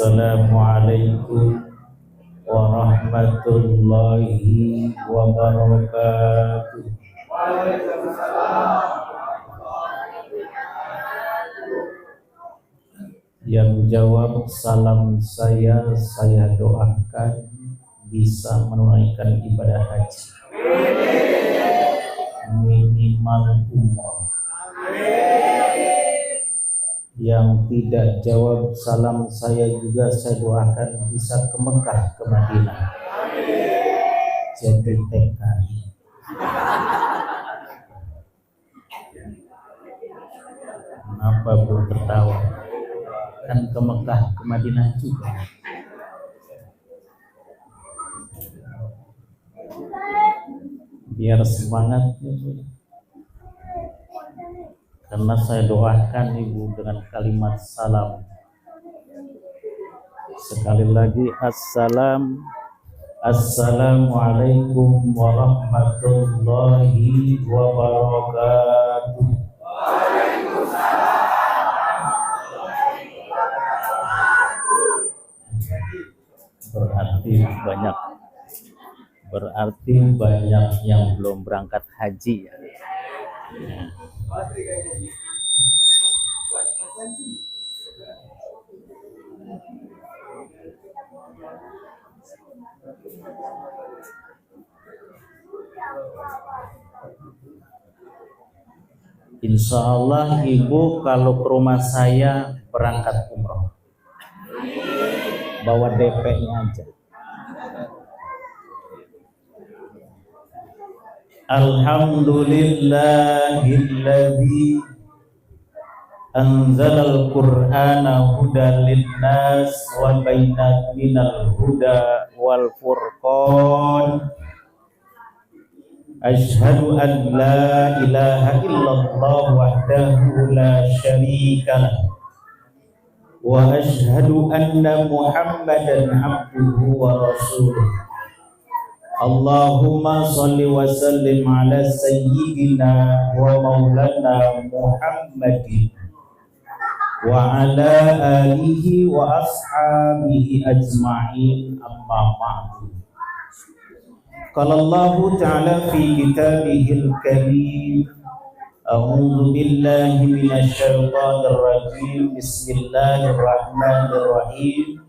Assalamualaikum warahmatullahi wabarakatuh. Yang jawab salam saya doakan bisa menunaikan ibadah haji minimal umroh. Yang tidak jawab salam saya juga saya doakan bisa ke Mekah, ke Madinah, jadi TKI. Kenapa belum tertawa? Kan ke Mekah, ke Madinah juga. Biar semangat ya. Karena saya doakan ibu dengan kalimat salam. Sekali lagi Assalamualaikum warahmatullahi wabarakatuh. Berarti banyak yang belum berangkat haji ya. Insya Allah ibu kalau ke rumah saya berangkat umroh, bawa DP-nya aja. Alhamdulillahilladzi anzalal qur'ana hudan linnas wa bainat minal huda wal furqan. Asyhadu an la ilaha illallah wahdahu la syarikalah wa asyhadu anna Muhammadan abduhu wa rasuluh. Allahumma shalli wa sallim ala sayyidina wa maulana Muhammadin wa ala alihi wa ashabihi ajma'in, amma ba'du. Qala Allah ta'ala fi kitabihil karim, a'udzu billahi minasy syaithanir rajim, bismillahirrahmanirrahim.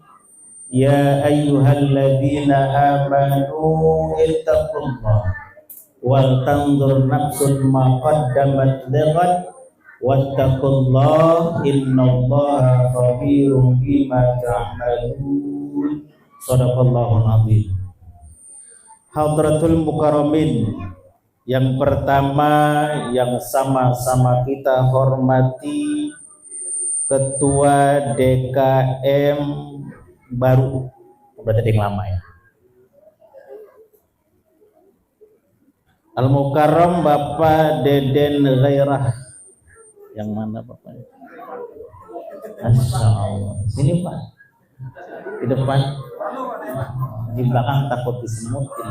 Ya ayyuhalladzina amanu ittaqullah wal tanzur nafsun ma qaddamat lighad wattaqullah innallaha khabirum bima ta'malun. Shadaqallahul azim. Hadratul mukarramin, yang pertama yang sama-sama kita hormati Ketua DKM baru, berarti yang lama ya, Al-Mukarram Bapak Deden Ghairah. Yang mana Bapaknya? Masya Allah. Sini Pak, di depan, di belakang takut disemutin.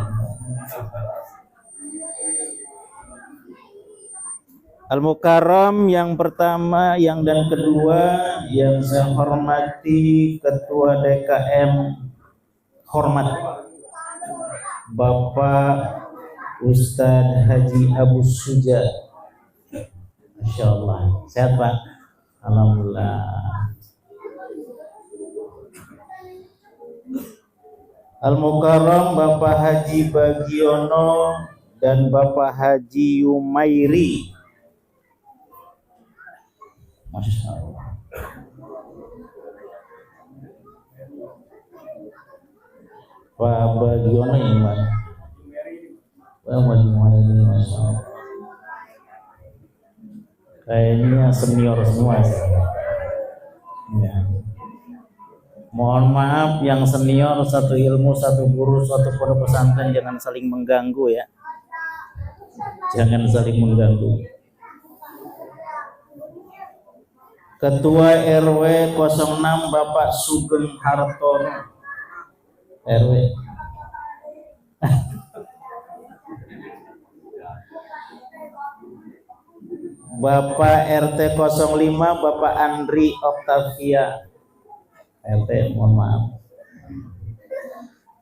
Al-Mukarram yang pertama, yang dan kedua yang saya hormati Ketua DKM hormat Bapak Ustadz Haji Abu Suja. Masya Allah. Sehat Pak? Alhamdulillah. Al-Mukarram Bapak Haji Bagiono dan Bapak Haji Yumairi. Masya Allah. Pak Bagiono yang mana? Pak Yumairi, Masya Allah. Kayaknya senior semua ya. Mohon maaf yang senior, satu ilmu, satu guru, satu pondok pesantren, jangan saling mengganggu ya. Jangan saling mengganggu. Ketua RW 06 Bapak Sugeng Hartono RW. Bapak RT 05 Bapak Andri Octavia. RT, mohon maaf.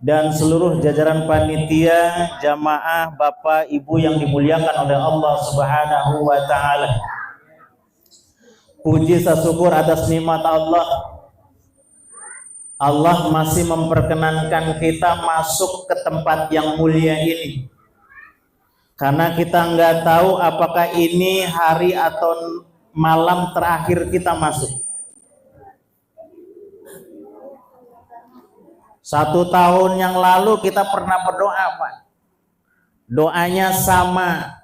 Dan seluruh jajaran panitia, jamaah, Bapak, Ibu yang dimuliakan oleh Allah Subhanahu wa taala. Puji syukur atas nikmat Allah. Allah masih memperkenankan kita masuk ke tempat yang mulia ini. Karena kita nggak tahu apakah ini hari atau malam terakhir kita masuk. 1 tahun yang lalu kita pernah berdoa, Pak. Doanya sama,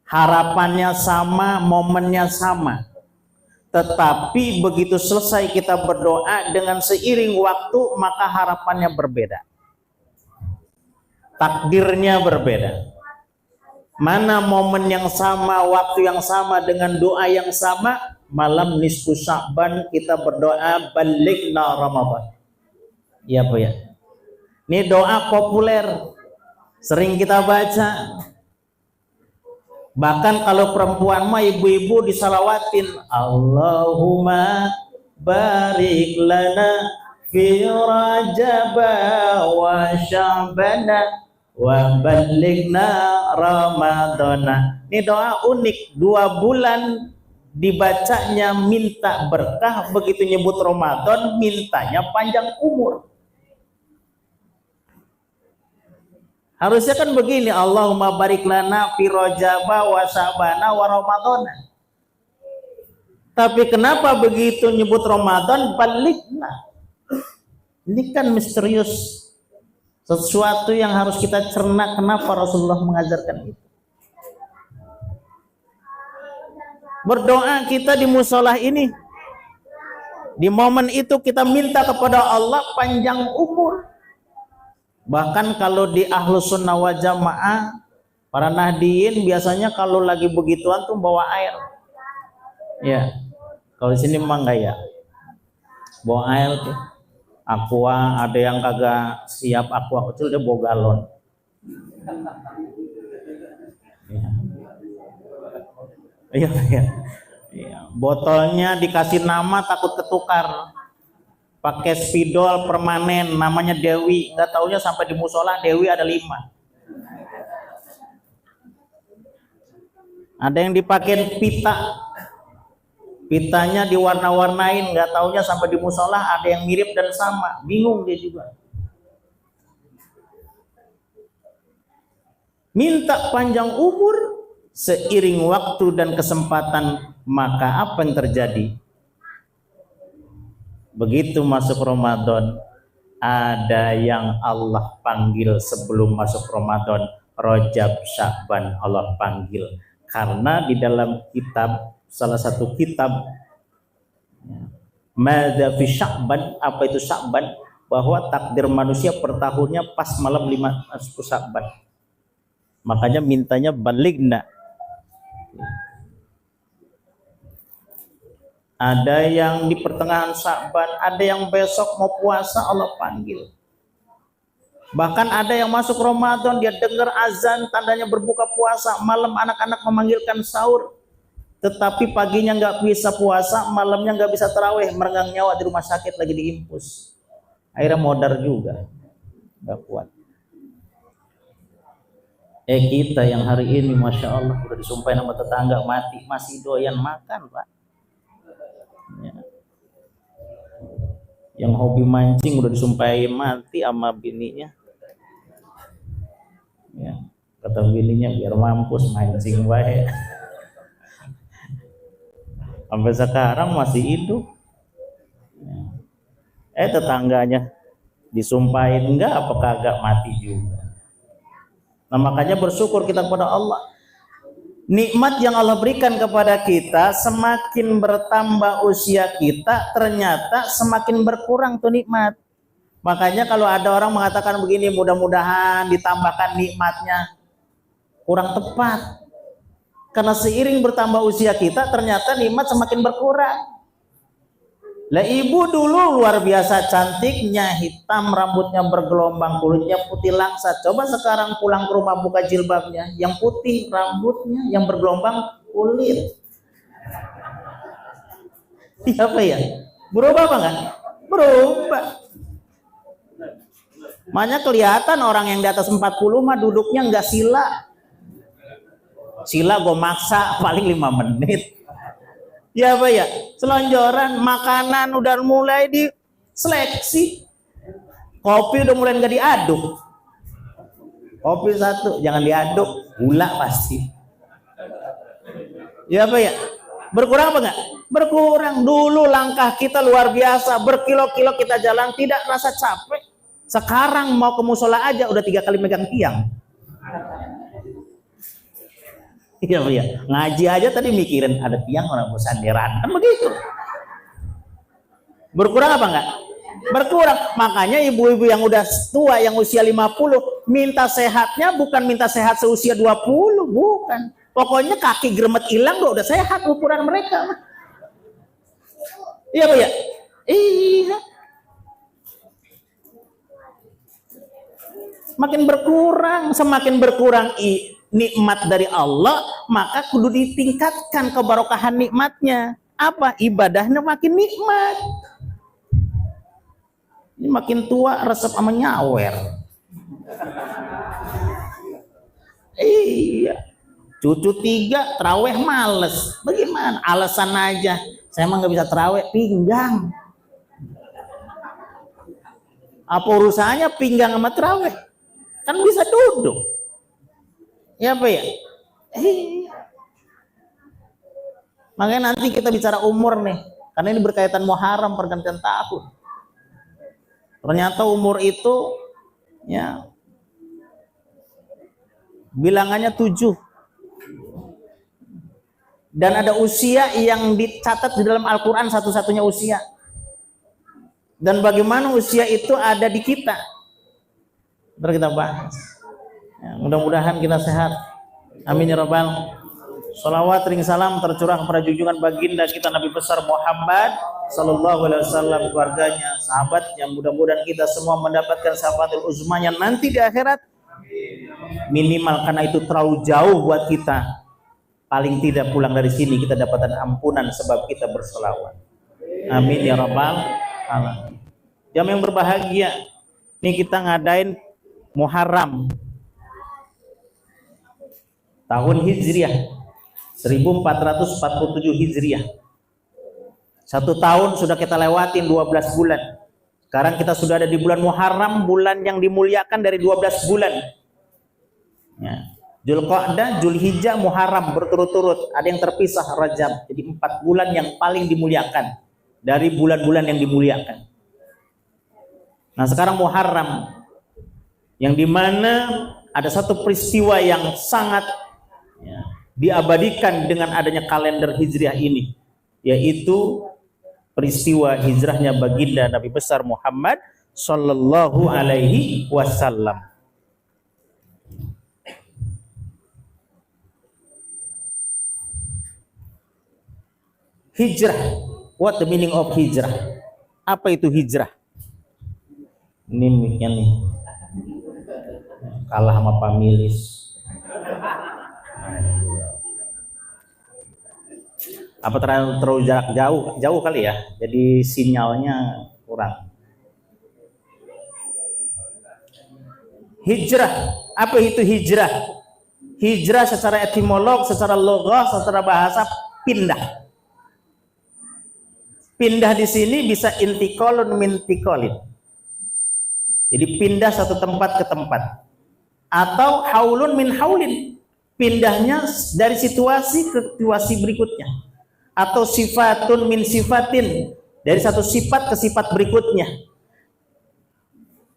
harapannya sama, momennya sama. Tetapi begitu selesai kita berdoa, dengan seiring waktu maka harapannya berbeda. Takdirnya berbeda. Mana momen yang sama, waktu yang sama, dengan doa yang sama. Malam nisfu Sya'ban kita berdoa, balighna Ramadan. Iya Bu ya. Ini doa populer, sering kita baca. Bahkan kalau perempuan mah ibu-ibu disalawatin, Allahumma barik lana fi Rajab wa Sya'bana wa balighna Ramadana. Ini doa unik, 2 bulan dibacanya minta berkah, begitu nyebut Ramadan mintanya panjang umur. Harusnya kan begini, Allahumma barik lana fi Rajab wa Sya'bana wa Ramadana. Tapi kenapa begitu nyebut Ramadan balikna? Ini kan misterius, sesuatu yang harus kita cerna. Kenapa Rasulullah mengajarkan itu? Berdoa kita di musola ini, di momen itu kita minta kepada Allah panjang umur. Bahkan kalau di Ahlus Sunnah wal Jamaah, para nahdiyin biasanya kalau lagi begituan tuh bawa air. Ya, kalau di sini memang enggak ya. Bawa air tuh. Aqua, ada yang kagak siap aqua kecil dia bawa galon. Ya. Iya, iya. Iya. Botolnya dikasih nama takut ketukar. Pakai spidol permanen, namanya Dewi. Nggak taunya sampai di musola Dewi ada 5. Ada yang dipakai pita. Pitanya diwarna-warnain, nggak taunya sampai di musola ada yang mirip dan sama. Bingung dia juga. Minta panjang umur, seiring waktu dan kesempatan, maka apa yang terjadi? Begitu masuk Ramadan, ada yang Allah panggil sebelum masuk Ramadan, Rajab, Sya'ban, Allah panggil. Karena di dalam kitab, salah satu kitab, Madza fi Sya'ban, apa itu Sya'ban? Bahwa takdir manusia per tahunnya pas malam 5 Sya'ban. Makanya mintanya balighna. Ada yang di pertengahan Sya'ban, ada yang besok mau puasa Allah panggil. Bahkan ada yang masuk Ramadan, dia dengar azan tandanya berbuka puasa, malam anak-anak memanggilkan sahur, tetapi paginya nggak bisa puasa, malamnya nggak bisa tarawih, merenggang nyawa di rumah sakit lagi diimpus. Akhirnya modar juga, nggak kuat. Kita yang hari ini Masya Allah udah disumpahin sama tetangga mati, masih doyan makan Pak. Ya. Yang hobi mancing udah disumpahin mati sama bininya. Ya, kata bininya biar mampus mancing baik. Sampai sekarang masih hidup. Ya. Tetangganya disumpahin enggak apa kagak mati juga. Nah makanya bersyukur kita kepada Allah. Nikmat yang Allah berikan kepada kita, semakin bertambah usia kita, ternyata semakin berkurang tuh nikmat. Makanya kalau ada orang mengatakan begini, mudah-mudahan ditambahkan nikmatnya, kurang tepat. Karena seiring bertambah usia kita, ternyata nikmat semakin berkurang. Lah ibu dulu luar biasa cantiknya, hitam, rambutnya bergelombang, kulitnya putih langsat. Coba sekarang pulang ke rumah buka jilbabnya, yang putih rambutnya, yang bergelombang kulit. Siapa ya? Berubah apa enggak? Berubah. Makanya kelihatan orang yang di atas 40 mah duduknya nggak sila. Sila gue maksa paling 5 menit. Ya apa ya? Selonjoran, makanan udah mulai diseleksi. Kopi udah mulai nggak diaduk. Kopi satu, jangan diaduk, gula pasti. Ya apa ya? Berkurang apa enggak? Berkurang. Dulu langkah kita luar biasa, berkilo-kilo kita jalan tidak rasa capek. Sekarang mau ke musola aja udah 3 kali megang tiang. Iya ya, ngaji aja tadi mikirin ada tiang orang bersandiran, kan begitu. Berkurang apa enggak? Berkurang. Makanya ibu-ibu yang udah tua, yang usia 50, minta sehatnya bukan minta sehat seusia 20, bukan. Pokoknya kaki gremet hilang udah sehat ukuran mereka. Iya, Bu ya? Iya. Makin berkurang, semakin berkurang nikmat dari Allah, maka kudu ditingkatkan kebarokahan nikmatnya. Apa? Ibadahnya makin nikmat. Ini makin tua resep sama nyawer. Iya. Cucu 3 terawih males. Bagaimana? Alasan aja. Saya emang nggak bisa terawih, pinggang. Apa urusannya pinggang sama terawih? Kan bisa duduk. Ya apa ya? Makanya nanti kita bicara umur nih, karena ini berkaitan Muharram, pergantian tahun. Ternyata umur itu ya bilangannya 7. Dan ada usia yang dicatat di dalam Al-Quran, satu-satunya usia. Dan bagaimana usia itu ada di kita? Ntar kita bahas. Ya, mudah-mudahan kita sehat. Amin ya rabbal. Salawat ring salam tercurah kepada junjungan baginda kita Nabi besar Muhammad sallallahu alaihi wasallam, keluarganya, sahabatnya. Mudah-mudahan kita semua mendapatkan syafaatul uzmanya nanti di akhirat. Minimal karena itu terlalu jauh buat kita. Paling tidak pulang dari sini kita dapatkan ampunan sebab kita berselawat. Amin ya rabbal alamin. Jam yang berbahagia, ini kita ngadain Muharram tahun Hijriah 1447 Hijriah. 1 tahun sudah kita lewatin 12 bulan. Sekarang kita sudah ada di bulan Muharram, bulan yang dimuliakan dari 12 bulan. Ya. Dzulqa'dah, Dzulhijjah, Muharram berturut-turut. Ada yang terpisah Rajab. Jadi 4 bulan yang paling dimuliakan dari bulan-bulan yang dimuliakan. Nah sekarang Muharram, yang dimana ada satu peristiwa yang sangat ya, diabadikan dengan adanya kalender Hijriah ini, yaitu peristiwa hijrahnya baginda Nabi besar Muhammad sallallahu alaihi wasallam. Hijrah. What the meaning of hijrah? Apa itu hijrah? Ini mic-nya nih. Kalah sama pamilis. Apa terlalu jarak jauh kali ya? Jadi sinyalnya kurang. Hijrah. Apa itu hijrah? Hijrah secara etimolog, secara logos, secara bahasa pindah. Pindah di sini bisa intikolun mintikolin. Jadi pindah satu tempat ke tempat. Atau haulun min haulin. Pindahnya dari situasi ke situasi berikutnya. Atau sifatun min sifatin. Dari satu sifat ke sifat berikutnya.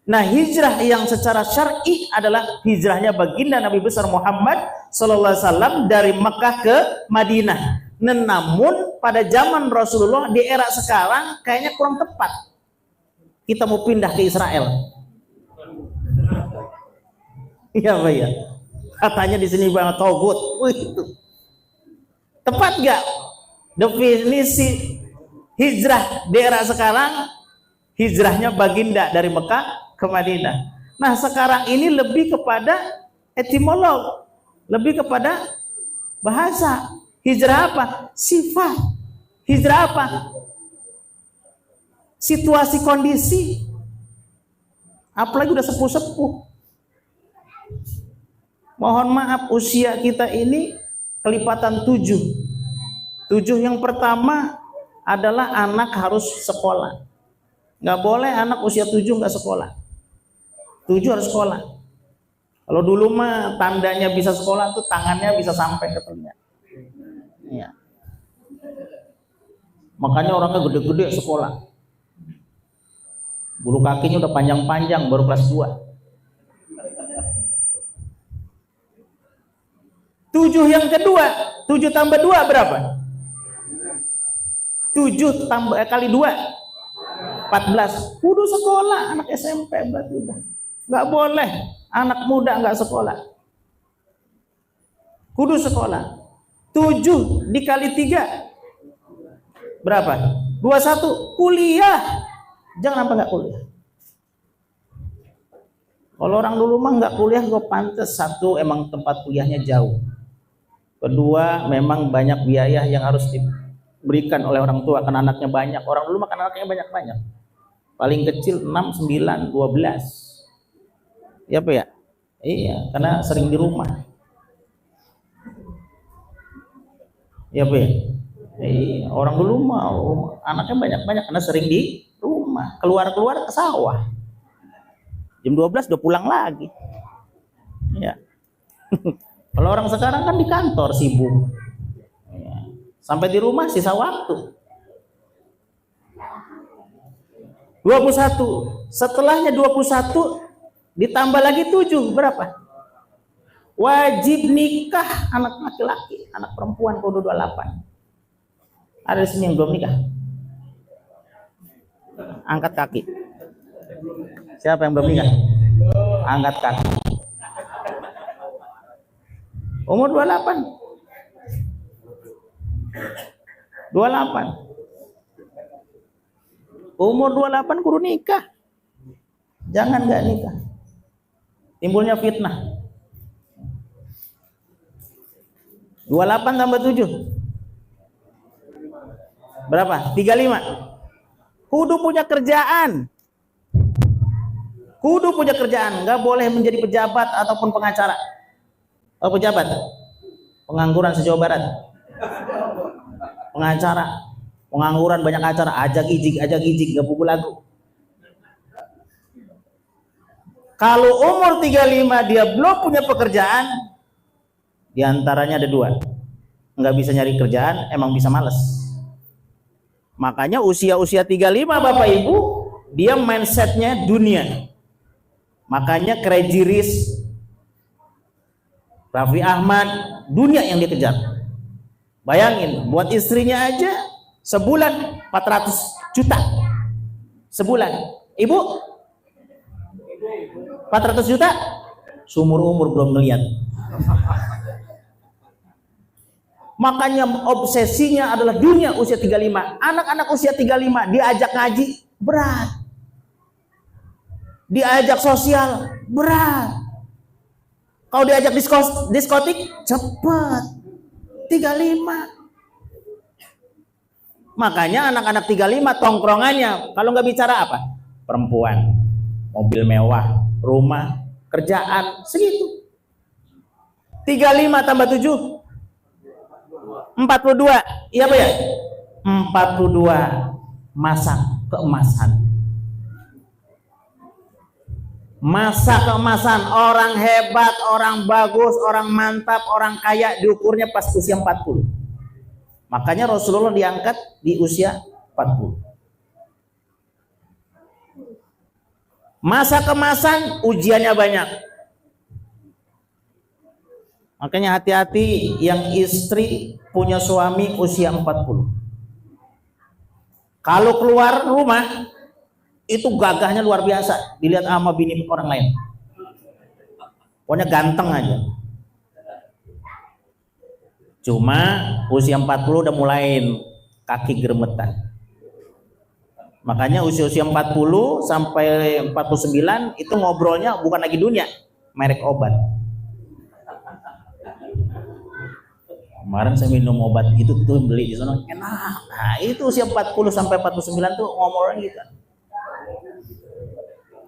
Nah hijrah yang secara syar'i adalah hijrahnya baginda Nabi besar Muhammad sallallahu alaihi wasallam dari Mekah ke Madinah. Namun pada zaman Rasulullah di era sekarang kayaknya kurang tepat. Kita mau pindah ke Israel. Iya Pak ya. Katanya di sini banget togut. Tepat gak definisi hijrah di era sekarang? Hijrahnya baginda dari Mekah ke Madinah. Nah sekarang ini lebih kepada etimolog, lebih kepada bahasa. Hijrah apa? Sifat. Hijrah apa? situasi kondisi, apalagi udah sepuh-sepuh. Mohon maaf, usia kita ini kelipatan 7. 7 yang pertama adalah anak harus sekolah. Nggak boleh anak usia 7 nggak sekolah. 7 harus sekolah. Kalau dulu mah tandanya bisa sekolah tuh tangannya bisa sampai ke telinga. Iya. Makanya orangnya gede-gede sekolah. Bulu kakinya udah panjang-panjang baru kelas 2. 7 yang kedua, 7 tambah 2 berapa? 7 tambah kali 2 14. Kudu sekolah anak SMP berarti udah. Nggak boleh anak muda nggak sekolah. Kudu sekolah. 7 dikali 3 berapa? 21. Kuliah. Jangan apa nggak kuliah. Kalau orang dulu mah nggak kuliah gue pantas. Satu, emang tempat kuliahnya jauh. Kedua, memang banyak biaya yang harus diberikan oleh orang tua karena anaknya banyak. Orang dulu makan anaknya banyak-banyak. Paling kecil 6, 9, 12. Iya apa ya? Iya, karena sering di rumah. Iya apa ya? Iya, orang dulu mah anaknya banyak-banyak karena sering di rumah. Keluar-keluar ke sawah. Jam 12 udah pulang lagi. Ya. Kalau orang sekarang kan di kantor sibuk. Ya. Sampai di rumah sisa waktu. 21. Setelahnya 21 ditambah lagi 7 berapa? Wajib nikah anak laki-laki, anak perempuan kudu 28. Ada di sini yang belum nikah? Angkat kaki. Siapa yang belum nikah? Angkat kaki. Umur 28. 28. Umur 28 kudu nikah. Jangan nggak nikah. Timbulnya fitnah. 28 tambah 7 berapa? 35. Kudu punya kerjaan. Kudu punya kerjaan. Nggak boleh menjadi pejabat ataupun pengacara. Oh, pejabat? Pengangguran se-Jawa Barat. Pengacara. Pengangguran banyak acara. Ajak ijik, gak buku lagu. Kalau umur 35 dia belum punya pekerjaan, diantaranya ada 2. Nggak bisa nyari kerjaan, emang bisa males. Makanya usia-usia 35 Bapak Ibu, dia mindsetnya dunia. Makanya Crazy Rich, Raffi Ahmad, dunia yang dikejar. Bayangin, buat istrinya aja sebulan 400 juta. Sebulan. Ibu? 400 juta? Seumur umur belum ngeliat. Makanya obsesinya adalah dunia usia 35. Anak-anak usia 35 diajak ngaji, berat. Diajak sosial, berat. Kalau diajak diskotik, cepet. 35. Makanya anak-anak 35 tongkrongannya, kalau nggak bicara apa? Perempuan, mobil mewah, rumah, kerjaan, segitu. 35 tambah 7 42. Iya apa ya? 42 masa keemasan. Masa keemasan, orang hebat, orang bagus, orang mantap, orang kaya diukurnya pas usia 40. Makanya Rasulullah diangkat di usia 40. Masa kemasan ujiannya banyak. Makanya hati-hati yang istri punya suami usia 40. Kalau keluar rumah itu gagahnya luar biasa, dilihat sama bini orang lain. Pokoknya ganteng aja. Cuma usia 40 udah mulai kaki geremetan. Makanya usia-usia 40 sampai 49 itu ngobrolnya bukan lagi dunia, merek obat. Kemarin saya minum obat itu tuh beli di sana enak. Nah, itu usia 40 sampai 49 tuh ngomongnya gitu.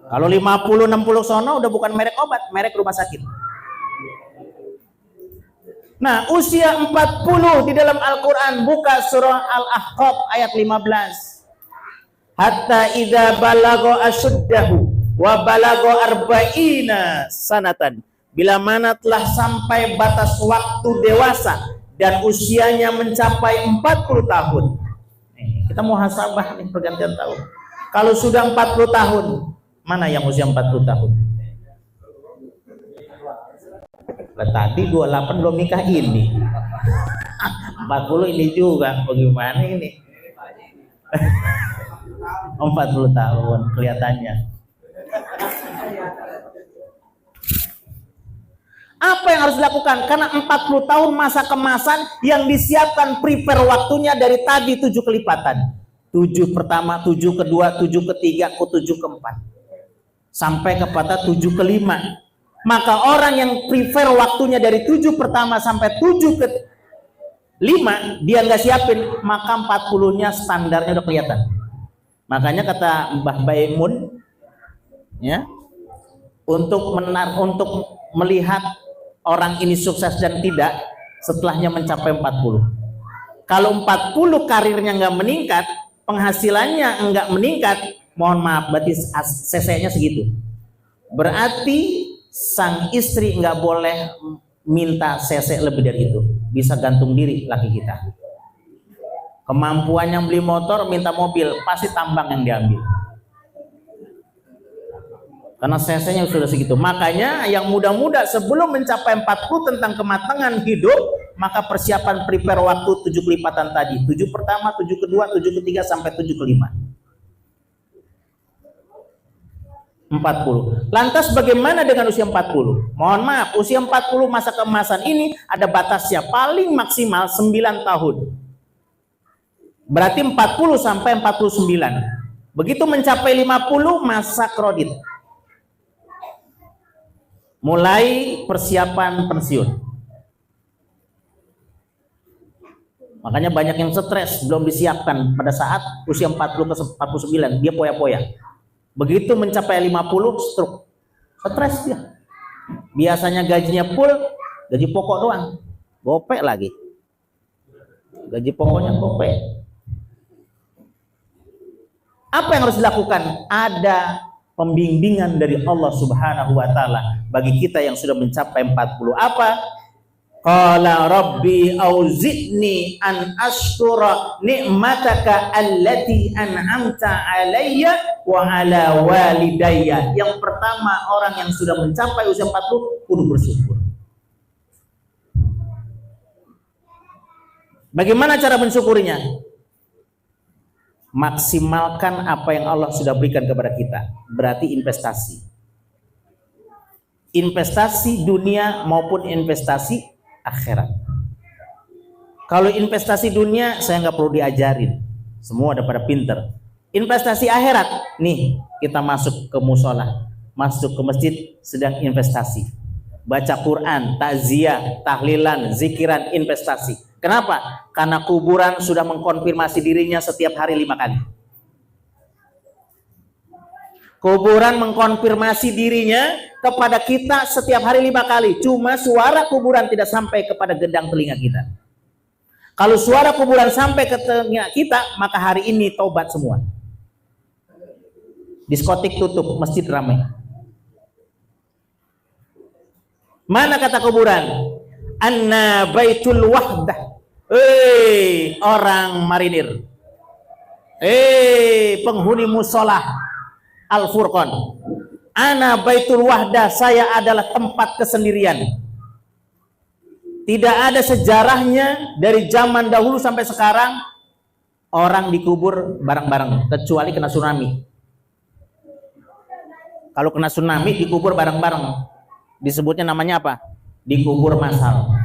Kalau 50-60 sono udah bukan merek obat, merek rumah sakit. Nah, usia 40 di dalam Al-Quran, buka surah Al-Ahqaf ayat 15. Hatta idza balago asyuddahu wa balago arba'ina sanatan. Bila mana telah sampai batas waktu dewasa dan usianya mencapai 40 tahun. Kita mau muhasabah nih pergantian tahun. Kalau sudah 40 tahun, mana yang usia 40 tahun? Tadi 28 belum nikah ini. 40 ini juga, bagaimana ini? 40 tahun kelihatannya. Apa yang harus dilakukan? Karena 40 tahun masa kemasan yang disiapkan prepare waktunya dari tadi 7 kelipatan. 7 pertama, 7 kedua, 7 ketiga, 7 keempat. Sampai kepada 7 kelima. Maka orang yang prefer waktunya dari 7 pertama sampai 7 ke 5 dia nggak siapin, maka 40-nya standarnya udah kelihatan. Makanya kata Mbah Baimun ya, untuk melihat orang ini sukses dan tidak setelahnya mencapai 40. Kalau 40 karirnya nggak meningkat, penghasilannya nggak meningkat, mohon maaf, berarti CC-nya segitu. Berarti sang istri nggak boleh minta CC lebih dari itu, bisa gantung diri laki kita. Kemampuannya beli motor, minta mobil, pasti tambang yang diambil. Karena CC-nya sudah segitu. Makanya yang muda-muda sebelum mencapai 40 tentang kematangan hidup, maka persiapan prepare waktu 7 kelipatan tadi. 7 pertama, 7 kedua, 7 ketiga sampai 7 kelima. 40. Lantas bagaimana dengan usia 40? Mohon maaf, usia 40 masa keemasan ini ada batasnya, paling maksimal 9 tahun. Berarti 40 sampai 49. Begitu mencapai 50 masa kredit. Mulai persiapan pensiun. Makanya banyak yang stres belum disiapkan pada saat usia 40 ke 49, dia poya-poya. Begitu mencapai 50 stroke, stres dia. Biasanya gajinya full, gaji pokok doang, gopek lagi. Gaji pokoknya gopek. Apa yang harus dilakukan? Ada pembimbingan dari Allah Subhanahu wa taala bagi kita yang sudah mencapai 40. Apa? Qala rabbi auzi'ni an ashkura ni'mataka allati an'amta alayya wa ala walidayya. Yang pertama, orang yang sudah mencapai usia 40 kudu bersyukur. Bagaimana cara mensyukurinya? Maksimalkan apa yang Allah sudah berikan kepada kita. Berarti investasi. Investasi dunia maupun investasi akhirat. Kalau investasi dunia saya nggak perlu diajarin, semua udah pada pinter. Investasi akhirat, nih kita masuk ke musola, masuk ke masjid, sedang investasi. Baca Quran, takziah, tahlilan, zikiran, investasi. Kenapa? Karena kuburan sudah mengkonfirmasi dirinya setiap hari 5 kali. Kuburan mengkonfirmasi dirinya kepada kita setiap hari 5 kali. Cuma suara kuburan tidak sampai kepada gendang telinga kita. Kalau suara kuburan sampai ke telinga kita, maka hari ini taubat semua. Diskotik tutup, masjid ramai. Mana kata kuburan? Anna baitul wahdah. Orang marinir. Penghuni musola Al-Furqan. Ana baitul wahdah, saya adalah tempat kesendirian. Tidak ada sejarahnya dari zaman dahulu sampai sekarang orang dikubur bareng-bareng, kecuali kena tsunami. Kalau kena tsunami dikubur bareng-bareng, disebutnya namanya apa? Dikubur massal.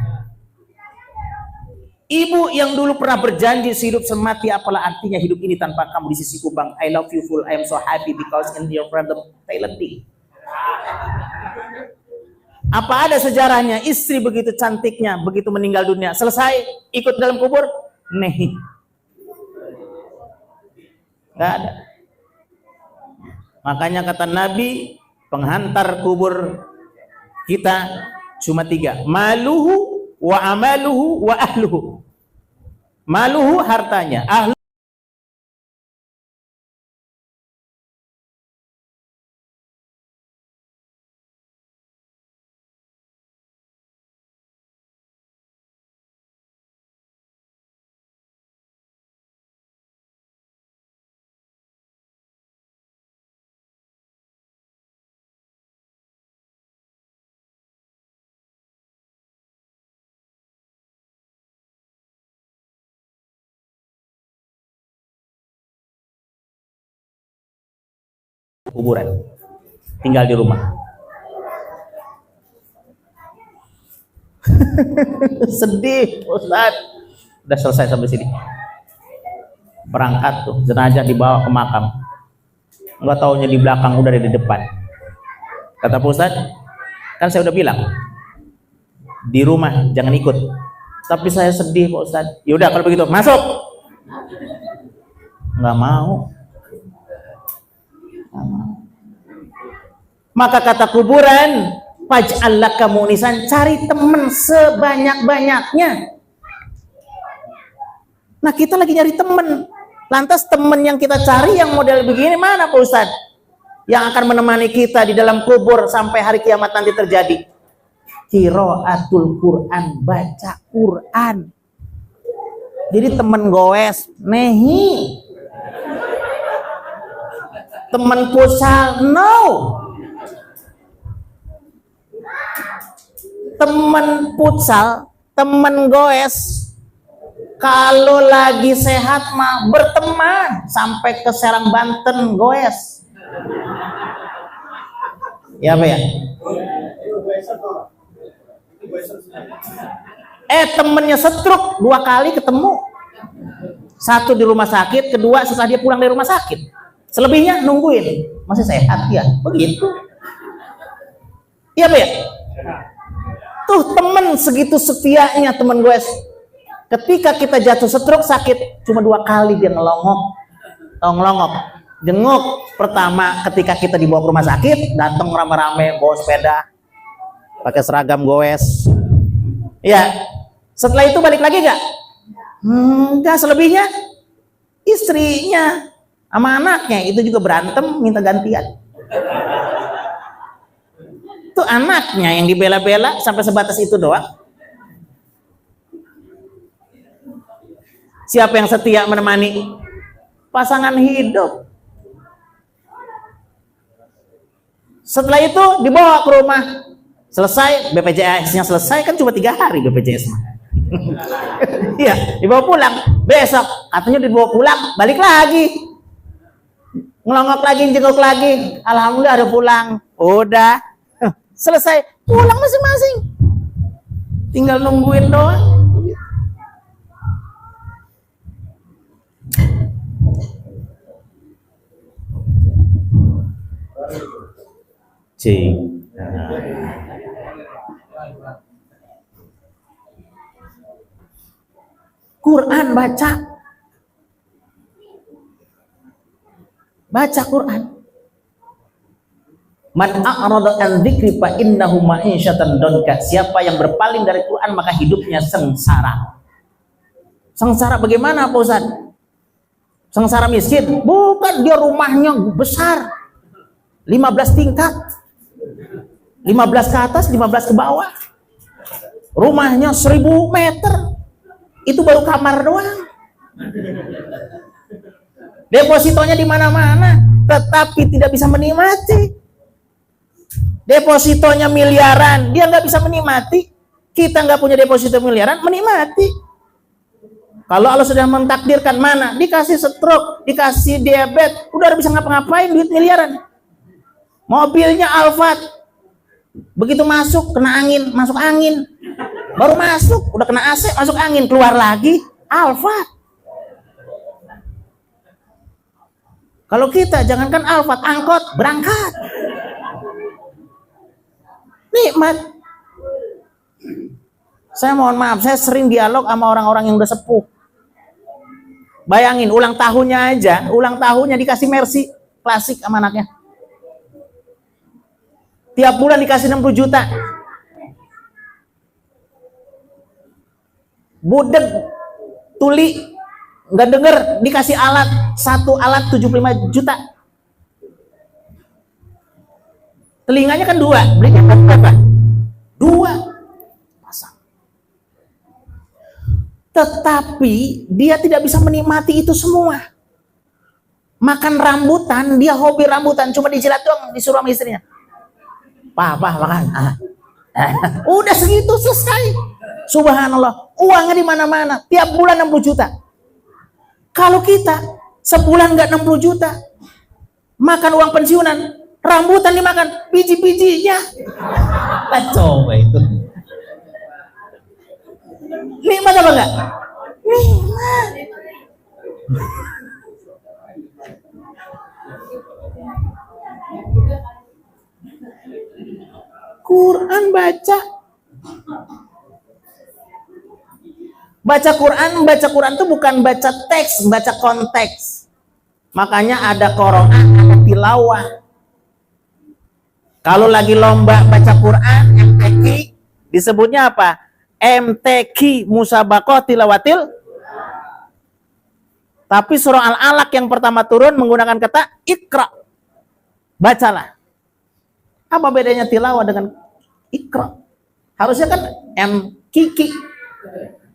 Ibu yang dulu pernah berjanji sehidup semati, apalah artinya hidup ini tanpa kamu di sisiku bang. I love you full, I am so happy because in your freedom Thailand. Apa ada sejarahnya? Istri begitu cantiknya, begitu meninggal dunia, selesai ikut dalam kubur? Nih, nggak ada. Makanya kata Nabi, penghantar kubur kita cuma 3. Maluhu wa amaluhu wa ahluhu. Maluhu hartanya, ahlu kuburan. Tinggal di rumah. Sedih, Ustaz. Udah selesai sampai sini. Berangkat tuh, jenazah dibawa ke makam. Enggak taunya di belakang, udah di depan. Kata Pak Ustaz, kan saya udah bilang di rumah jangan ikut. Tapi saya sedih Pak Ustaz. Yaudah kalau begitu masuk. Nggak mau. Maka kata kuburan, faj'al laka munisan, cari teman sebanyak-banyaknya. Nah kita lagi nyari teman. Lantas teman yang kita cari yang model begini mana Pak Ustaz? Yang akan menemani kita di dalam kubur sampai hari kiamat nanti terjadi. Qiraatul Quran, baca Quran. Jadi teman goes, nehi. Teman pusal, no. Teman futsal, teman goes, kalau lagi sehat mah berteman sampai ke Serang Banten goes. Ya Pak ya? Temennya stroke 2 kali ketemu. 1 di rumah sakit, kedua setelah dia pulang dari rumah sakit. Selebihnya nungguin, masih sehat ya, begitu. Iya Pak ya? Tuh temen segitu setianya temen gue. Ketika kita jatuh stroke sakit, cuma 2 kali dia ngelongok, jenguk. Pertama ketika kita dibawa ke rumah sakit, datang rame-rame bawa sepeda, pakai seragam goes. Ya, setelah itu balik lagi gak? Enggak, selebihnya istrinya sama anaknya itu juga berantem minta gantian. Itu anaknya yang dibela-bela sampai sebatas itu doang. Siapa yang setia menemani pasangan hidup? Setelah itu dibawa ke rumah, selesai BPJS-nya selesai, kan cuma 3 hari BPJS-nya. Iya, dibawa pulang. Besok katanya dibawa pulang, balik lagi. Ngelongok lagi, jenguk lagi. Alhamdulillah ada pulang. Udah selesai, pulang masing-masing, tinggal nungguin doang. Quran baca Quran. Man a'rada an dzikri fa innahu ma'isyatan donka. Siapa yang berpaling dari Quran maka hidupnya sengsara. Sengsara bagaimana Pak Ustaz? Sengsara miskin? Bukan, dia rumahnya besar, 15 tingkat, 15 ke atas, 15 ke bawah. Rumahnya 1000 meter. Itu baru kamar doang. Depositonya di mana-mana, tetapi tidak bisa menikmati. Depositonya miliaran, dia nggak bisa menikmati. Kita nggak punya deposito miliaran, menikmati. Kalau Allah sudah mentakdirkan mana, dikasih stroke, dikasih diabetes, udah bisa ngapa-ngapain duit miliaran. Mobilnya Alphard, begitu masuk kena angin, masuk angin. Baru masuk, udah kena AC, masuk angin, keluar lagi Alphard. Kalau kita jangankan Alphard, angkot berangkat. Nikmat. Saya mohon maaf, saya sering dialog sama orang-orang yang udah sepuh. Bayangin ulang tahunnya aja, ulang tahunnya dikasih Mercy klasik sama anaknya. Tiap bulan dikasih 60 juta. Budeg, tuli, nggak denger, dikasih alat. Satu alat 75 juta. Telinganya kan 2. Belinya berapa? 2. Pasang. Tetapi dia tidak bisa menikmati itu semua. Makan rambutan, dia hobi rambutan. Cuma dijilat doang, disuruh sama istrinya. Papa makan. Udah segitu selesai. Subhanallah, uangnya di mana-mana. Tiap bulan 60 juta. Kalau kita sebulan nggak 60 juta, makan uang pensiunan, rambutan dimakan, biji-bijinya. Coba itu. Nikmat apa enggak? Nikmat. Quran baca Quran itu bukan baca teks, baca konteks. Makanya ada qiraah, ada tilawah. Kalau lagi lomba baca Quran MTQ disebutnya apa? MTQ, musabaqah tilawatil. Tapi surah Al-Alaq yang pertama turun menggunakan kata Iqra. Bacalah. Apa bedanya tilawah dengan Iqra? Harusnya kan MQQ,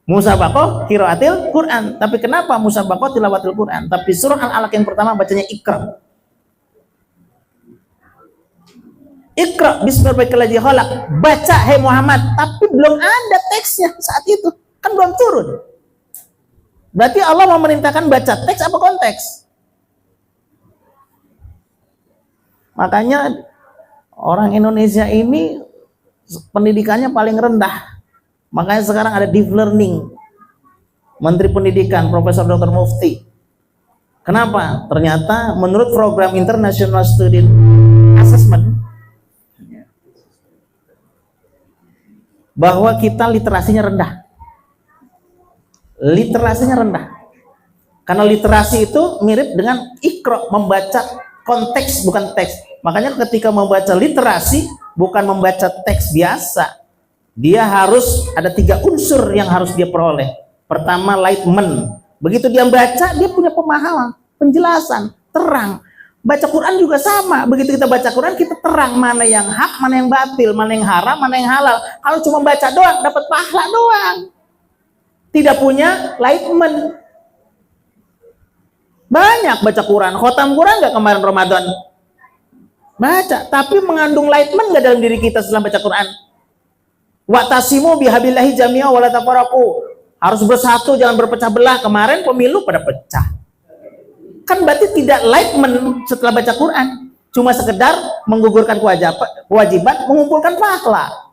musabaqah qiraatil Quran. Tapi kenapa musabaqah tilawatil Quran? Tapi surah Al-Alaq yang pertama bacanya Iqra. Iqra bismillahirrahmanirrahim khalaq. Baca hai Muhammad, tapi belum ada teksnya saat itu. Kan belum turun. Berarti Allah memerintahkan baca teks apa konteks? Makanya orang Indonesia ini pendidikannya paling rendah. Makanya sekarang ada deep learning. Menteri Pendidikan Profesor Dr. Mufti. Kenapa? Ternyata menurut program International Student Assessment bahwa kita literasinya rendah. Literasinya rendah. Karena literasi itu mirip dengan Iqra, membaca konteks bukan teks. Makanya ketika membaca literasi bukan membaca teks biasa. Dia harus ada 3 unsur yang harus dia peroleh. Pertama, enlightenment. Begitu dia baca, dia punya pemahaman, penjelasan, terang. Baca Quran juga sama. Begitu kita baca Quran, kita terang mana yang hak, mana yang batil, mana yang haram, mana yang halal. Kalau cuma baca doang, dapat pahala doang. Tidak punya enlightenment. Banyak baca Quran, khotam Quran nggak kemarin Ramadan? Baca, tapi mengandung enlightenment nggak dalam diri kita setelah baca Quran? Wa'tasimu bihabillahi jami'a wa la tafarraqu. Harus bersatu, jangan berpecah belah. Kemarin pemilu pada pecah. Kan berarti tidak enlightenment setelah baca Quran. Cuma sekedar menggugurkan kewajiban, mengumpulkan pahala.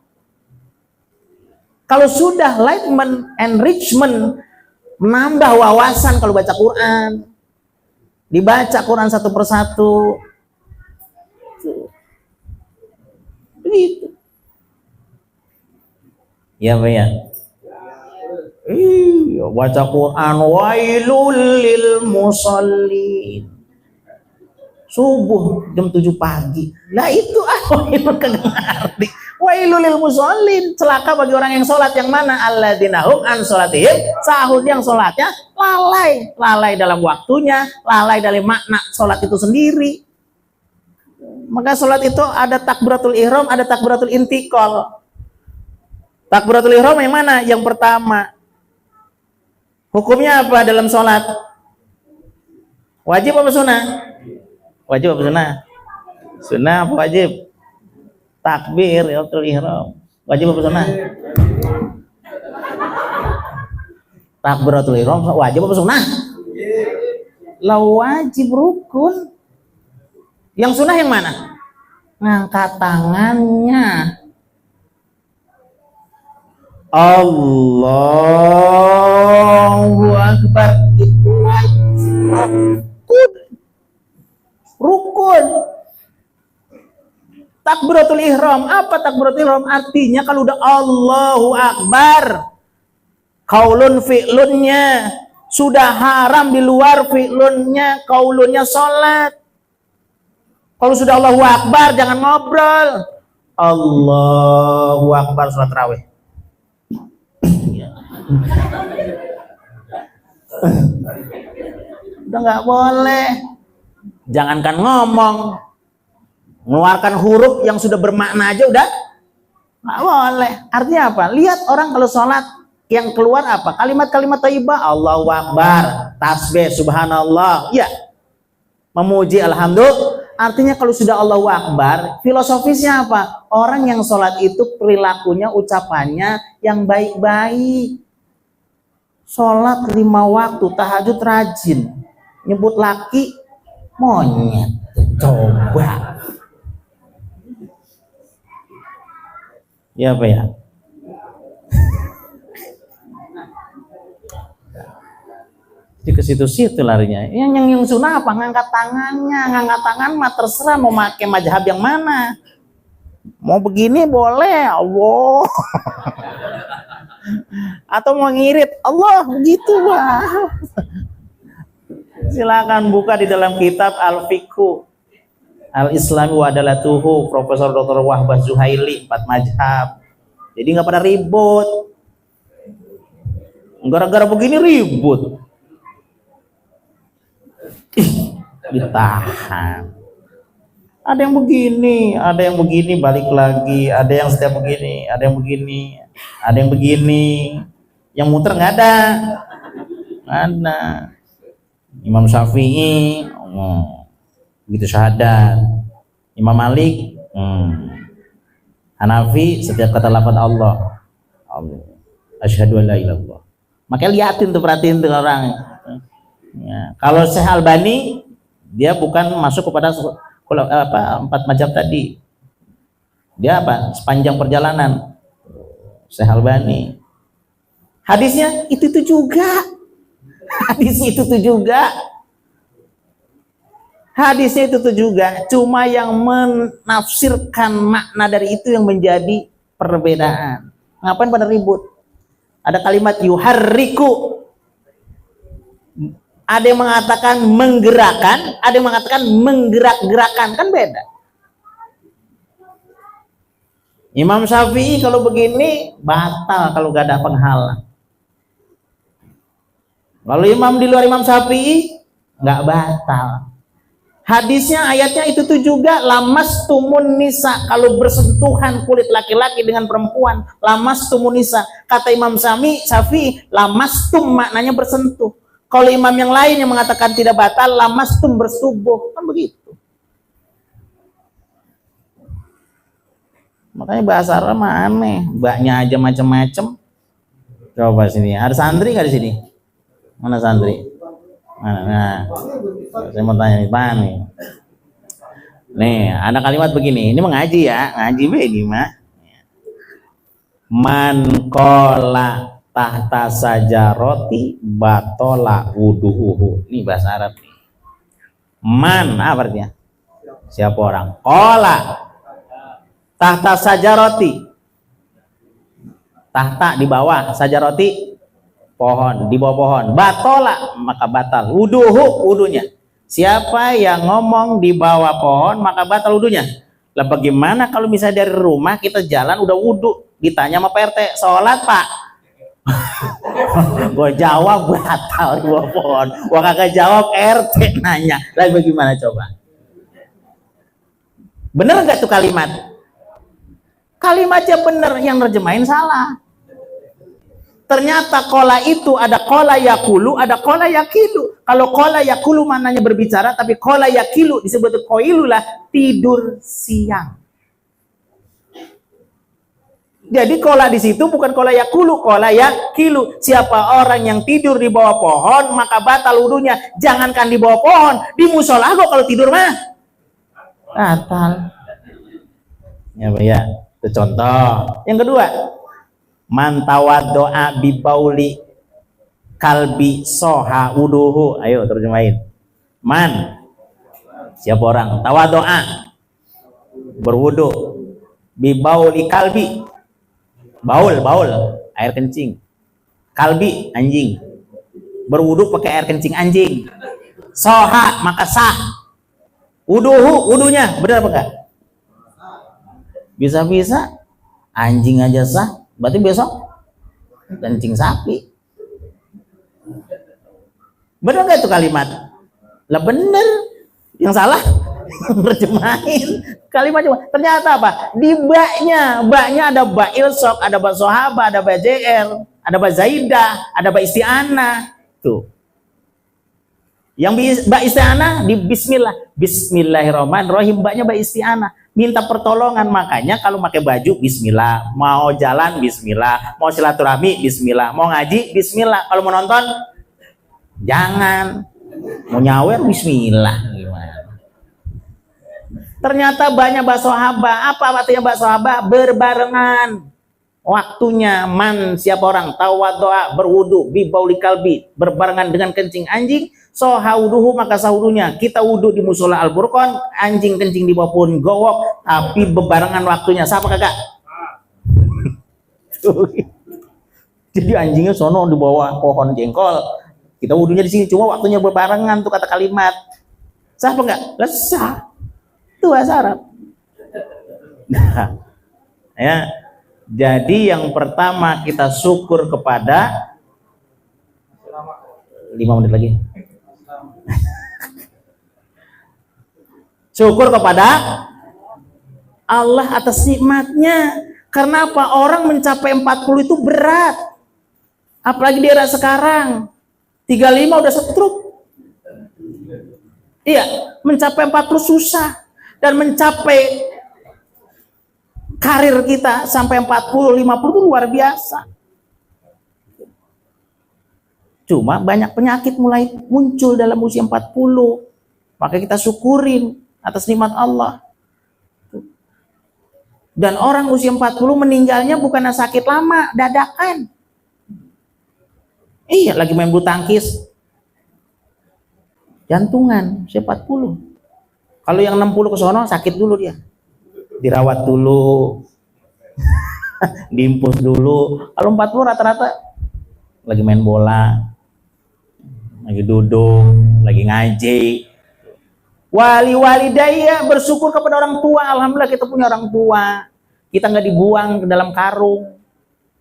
Kalau sudah enlightenment, enrichment, menambah wawasan kalau baca Quran. Dibaca Quran satu persatu. Begitu. Ya, Pak ya. Iya, baca Quran wailul lil musallin. Subuh jam 7 pagi. Lah itu itu kagak ngerti. Wailul lil musallin, celaka bagi orang yang sholat yang mana? Alladzina hum an sholatihim sahun, yang sholatnya lalai dalam waktunya, lalai dari makna sholat itu sendiri. Maka sholat itu ada takbiratul ihram, ada takbiratul intiqal. Takbiratul ihram yang mana? Yang pertama. Hukumnya apa dalam sholat? Wajib apa sunnah? Wajib apa sunnah? Sunnah apa wajib? Takbiratul ihram. Wajib apa sunnah? Takbiratul ihram wajib apa sunnah? Lah wajib, rukun. Yang sunnah yang mana? Ngangkat tangannya. Allahu Akbar, itu wajib. Rukun. Takbiratul ihram, apa takbiratul ihram? Artinya kalau udah Allahu Akbar, qaulun fi'lunnya sudah haram, di luar fi'lunnya, qaulunnya sholat. Kalau sudah Allahu Akbar jangan ngobrol. Allahu Akbar sholat tarawih. Udah nggak boleh. Jangankan ngomong, mengeluarkan huruf yang sudah bermakna aja udah nggak boleh. Artinya apa? Lihat orang kalau sholat yang keluar apa? Kalimat-kalimat thayyibah, Allahu Akbar, tasbih, subhanallah, ya, memuji, alhamdulillah. Artinya kalau sudah Allahu Akbar, filosofisnya apa? Orang yang sholat itu perilakunya, ucapannya yang baik-baik. Sholat 5 waktu, tahajud rajin, nyebut laki monyet. Coba ya apa ya? Jadi ke situ-situ larinya. Yang sunnah apa? Ngangkat tangannya. Ngangkat tangan mah terserah mau pakai mazhab yang mana. Mau begini boleh, Allah. Atau mau ngirit, Allah, begitu, Wah. Silakan buka di dalam kitab Al-Fiqhu Al-Islami wa Adalatuhu, Profesor Dr. Wahbah Zuhaili, 4 mazhab. Jadi nggak pada ribut. Gara-gara begini ribut. Ditahan. Ada yang begini, balik lagi. Ada yang setiap begini, ada yang begini, ada yang begini. Yang muter nggak ada. Ada. Imam Syafi'i, begitu syahadat. Imam Malik, Hanafi, setiap kata lafaz Allah, asyhadu an la ilaha illallah. Makanya liatin tuh, perhatiin tuh orang. Ya. Kalau Syekh Albani, dia bukan masuk kepada 4 mazhab tadi. Dia apa? Sepanjang perjalanan Syekh Albani. Hadisnya itu juga. Hadisnya itu juga. Hadisnya itu juga. Cuma yang menafsirkan makna dari itu yang menjadi perbedaan. Ngapain pada ribut? Ada kalimat yuharriku. Ada yang mengatakan menggerakkan, ada yang mengatakan menggerak-gerakan, kan beda. Imam Syafi'i kalau begini batal kalau gak ada penghalang. Lalu imam di luar Imam Syafi'i nggak batal. Hadisnya, ayatnya itu tuh juga lamastumun nisa, kalau bersentuhan kulit laki-laki dengan perempuan, lamastumun nisa. Kata Imam Syafi'i, lamastum maknanya bersentuh. Kalau imam yang lain yang mengatakan tidak batal, lamastum bersubuh, kan begitu. Makanya bahasa Arab mah aneh, mbaknya aja macam-macam. Coba sini, ada santri nggak di sini? Mana santri? Mana? Nah, saya mau tanya nih, Pak nih. Nih, ada kalimat begini. Ini mengaji ya, ngaji begini mah. Man qala tahta sajaroti batola wudu'uhu. Ini bahasa Arab. Man, apa artinya? Siapa orang? Qala tahta sajaroti. Tahta di bawah, sajaroti pohon, di bawah pohon. Batola, maka batal. Wuduhu, wudunya. Siapa yang ngomong di bawah pohon, maka batal wudunya. Lah bagaimana kalau misalnya dari rumah kita jalan udah wudu, ditanya sama Pak RT, sholat Pak? Gue jawab batal di bawah pohon. Gua kagak jawab, RT nanya. Lah bagaimana coba? Bener nggak tuh kalimat? Kalimatnya bener, yang nerjemahin salah. Ternyata kola itu ada kola yakulu, ada kola yakilu. Kalau kola yakulu maknanya berbicara, tapi kola yakilu disebut koilulah, tidur siang. Jadi kola di situ bukan kola yakulu, kola yakilu. Siapa orang yang tidur di bawah pohon, maka batal wudunya. Jangankan di bawah pohon, di musola kok kalau tidur mah batal. Ya, itu contoh. Yang kedua, man tawaddo'a bi bauli kalbi soha wuduhu. Ayo terjemahin. Man, siapa orang tawaddo'a, berwudu, bi bauli kalbi, baul air kencing, kalbi anjing, berwudu pakai air kencing anjing, soha maka sah, wuduhu wudunya, benar apa enggak? Bisa-bisa anjing aja sah, berarti besok kencing sapi. Benar nggak itu kalimat? Lah bener, yang salah terjemahin kalimat cuma. Ternyata apa? Di baknya ada ba ilsok, ada ba sohaba, ada ba jr, ada ba zaidah, ada ba isti'anah. Tuh. Yang ba isti'anah di bismillah, bismillahirrahmanirrahim, baknya ba isti'anah, minta pertolongan. Makanya kalau pakai baju bismillah, mau jalan bismillah, mau silaturahmi bismillah, mau ngaji bismillah, kalau mau nonton jangan, mau nyawer bismillah. Gimana? Ternyata banyak bakso haba. Apa artinya bakso haba? Berbarengan waktunya. Man, siapa orang tawaddoa, berwudu, bi bauli kalbi, berbarengan dengan kencing anjing, sohauduhu, maka sahudunya. Kita wudu di musola Al-Furqan, anjing kencing di bawah pohon gowok, tapi berbarengan waktunya. Siapa kakak? Jadi anjingnya sono di bawah pohon jengkol, kita wudunya di sini, cuma waktunya berbarengan tuh kata kalimat. Sah apa enggak? Lah sah. Itu bahasa Arab. Nah, ya. Jadi yang pertama kita syukur kepada 5 menit lagi. Syukur kepada Allah atas nikmatnya. Karena apa? Orang mencapai 40 itu berat. Apalagi di era sekarang. 35 udah stroke. Iya, mencapai 40 susah. Dan mencapai karir kita sampai 40, 50 itu luar biasa. Cuma banyak penyakit mulai muncul dalam usia 40. Maka kita syukurin atas nikmat Allah. Dan orang usia 40 meninggalnya bukan sakit lama, dadakan. Iya, lagi main bulu tangkis, jantungan, usia 40. Kalau yang 60 ke sono sakit dulu dia, dirawat dulu, diimpus dulu. Kalau 40 rata-rata lagi main bola, lagi duduk, lagi ngaji. Wali daya bersyukur kepada orang tua. Alhamdulillah kita punya orang tua. Kita nggak dibuang ke dalam karung,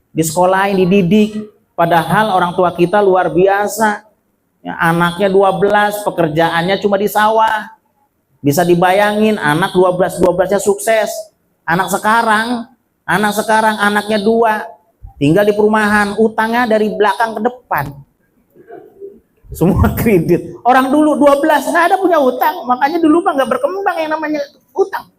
disekolahin, dididik. Padahal orang tua kita luar biasa. Ya, anaknya 12, pekerjaannya cuma di sawah. Bisa dibayangin anak 12-12-nya sukses. Anak sekarang anaknya 2, tinggal di perumahan, utangnya dari belakang ke depan. Semua kredit. Orang dulu 12 nggak ada punya utang, makanya dulu mah nggak berkembang yang namanya utang.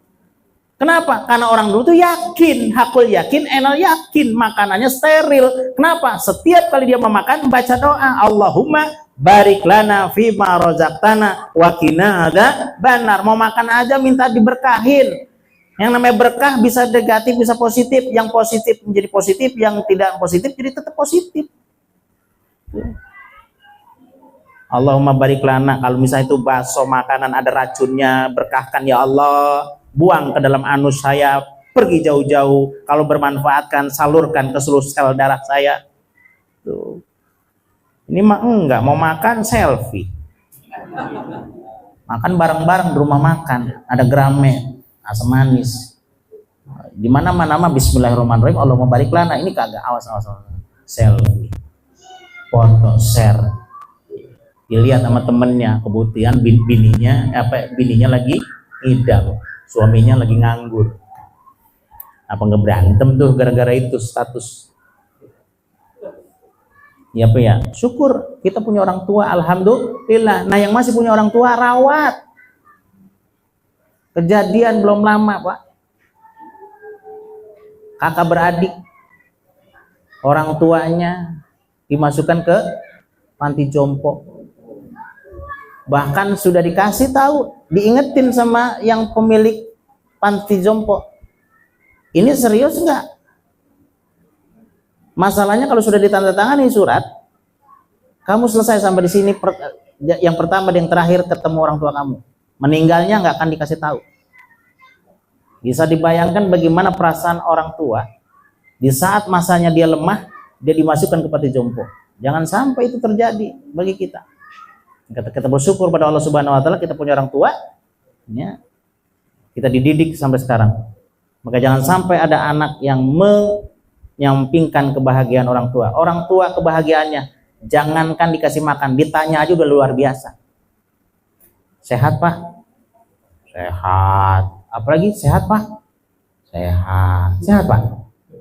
Kenapa? Karena orang dulu tuh yakin, hakul yakin, enal yakin, makanannya steril. Kenapa? Setiap kali dia memakan baca doa, Allahumma barik lana fima rozaqtana wa qina adzabannar. Mau makan aja minta diberkahin. Yang namanya berkah bisa negatif, bisa positif. Yang positif menjadi positif, yang tidak positif jadi tetap positif. Allahumma barik lana, kalau misalnya itu bakso makanan ada racunnya, berkahkan ya Allah. Buang ke dalam anus saya, pergi jauh-jauh. Kalau bermanfaatkan, salurkan ke seluruh sel darah saya. Tuh. Ini mah enggak, mau makan selfie. Makan bareng-bareng di rumah makan. Ada grame, asam manis. Di mana-mana mah bismillahirrahmanirrahim, Allah barik lana. Ini kagak, awas. Selfie. Foto, share. Dilihat sama temennya, kemudian bininya lagi idam. Suaminya lagi nganggur. Apa nggak berantem tuh gara-gara itu status? Ya apa ya? Syukur kita punya orang tua, alhamdulillah. Nah yang masih punya orang tua rawat. Kejadian belum lama Pak. Kakak beradik, orang tuanya dimasukkan ke panti jompo. Bahkan sudah dikasih tahu, diingetin sama yang pemilik panti jompo. Ini serius nggak? Masalahnya kalau sudah ditandatangani surat, kamu selesai sampai di sini. Yang pertama dan yang terakhir ketemu orang tua kamu. Meninggalnya nggak akan dikasih tahu. Bisa dibayangkan bagaimana perasaan orang tua di saat masanya dia lemah, dia dimasukkan ke panti jompo. Jangan sampai itu terjadi bagi kita. Kita bersyukur pada Allah Subhanahu wa taala kita punya orang tua, ya. Kita dididik sampai sekarang. Maka jangan sampai ada anak yang menyampingkan kebahagiaan orang tua. Orang tua kebahagiaannya, jangankan dikasih makan, ditanya aja udah luar biasa. Sehat Pak? Sehat. Apalagi sehat Pak? Sehat. Sehat Pak?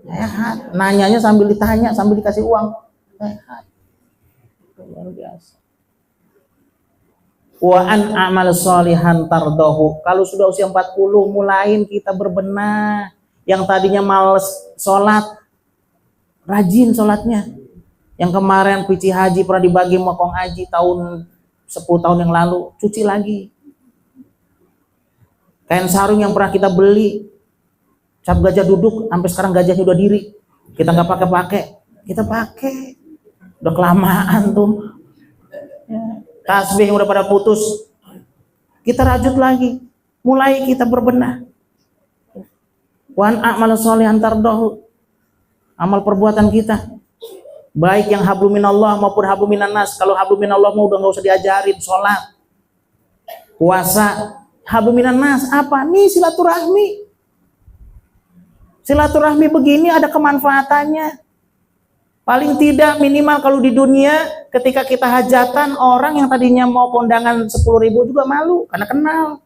Sehat. Nanyanya sambil ditanya, sambil dikasih uang. Sehat. Luar biasa. Wa an amal sholihan tardahu. Kalau sudah usia 40, mulain kita berbenah. Yang tadinya males sholat, rajin sholatnya. Yang kemarin pici haji pernah dibagi mokong haji tahun 10 tahun yang lalu, cuci lagi. Kain sarung yang pernah kita beli, cap gajah duduk, sampai sekarang gajahnya udah diri. Kita nggak pakai, kita pakai. Udah kelamaan tuh. Ya. Tasbih udah pada putus, kita rajut lagi, mulai kita berbenah. Wan a'mal sholihan tardahu, amal perbuatan kita, baik yang hablum minallah maupun hablum minan nas. Kalau hablum minallah mau udah nggak usah diajarin, sholat, puasa. Hablum minan nas apa? Nih silaturahmi. Silaturahmi begini ada kemanfaatannya. Paling tidak minimal kalau di dunia ketika kita hajatan, orang yang tadinya mau kondangan 10.000 juga malu karena kenal.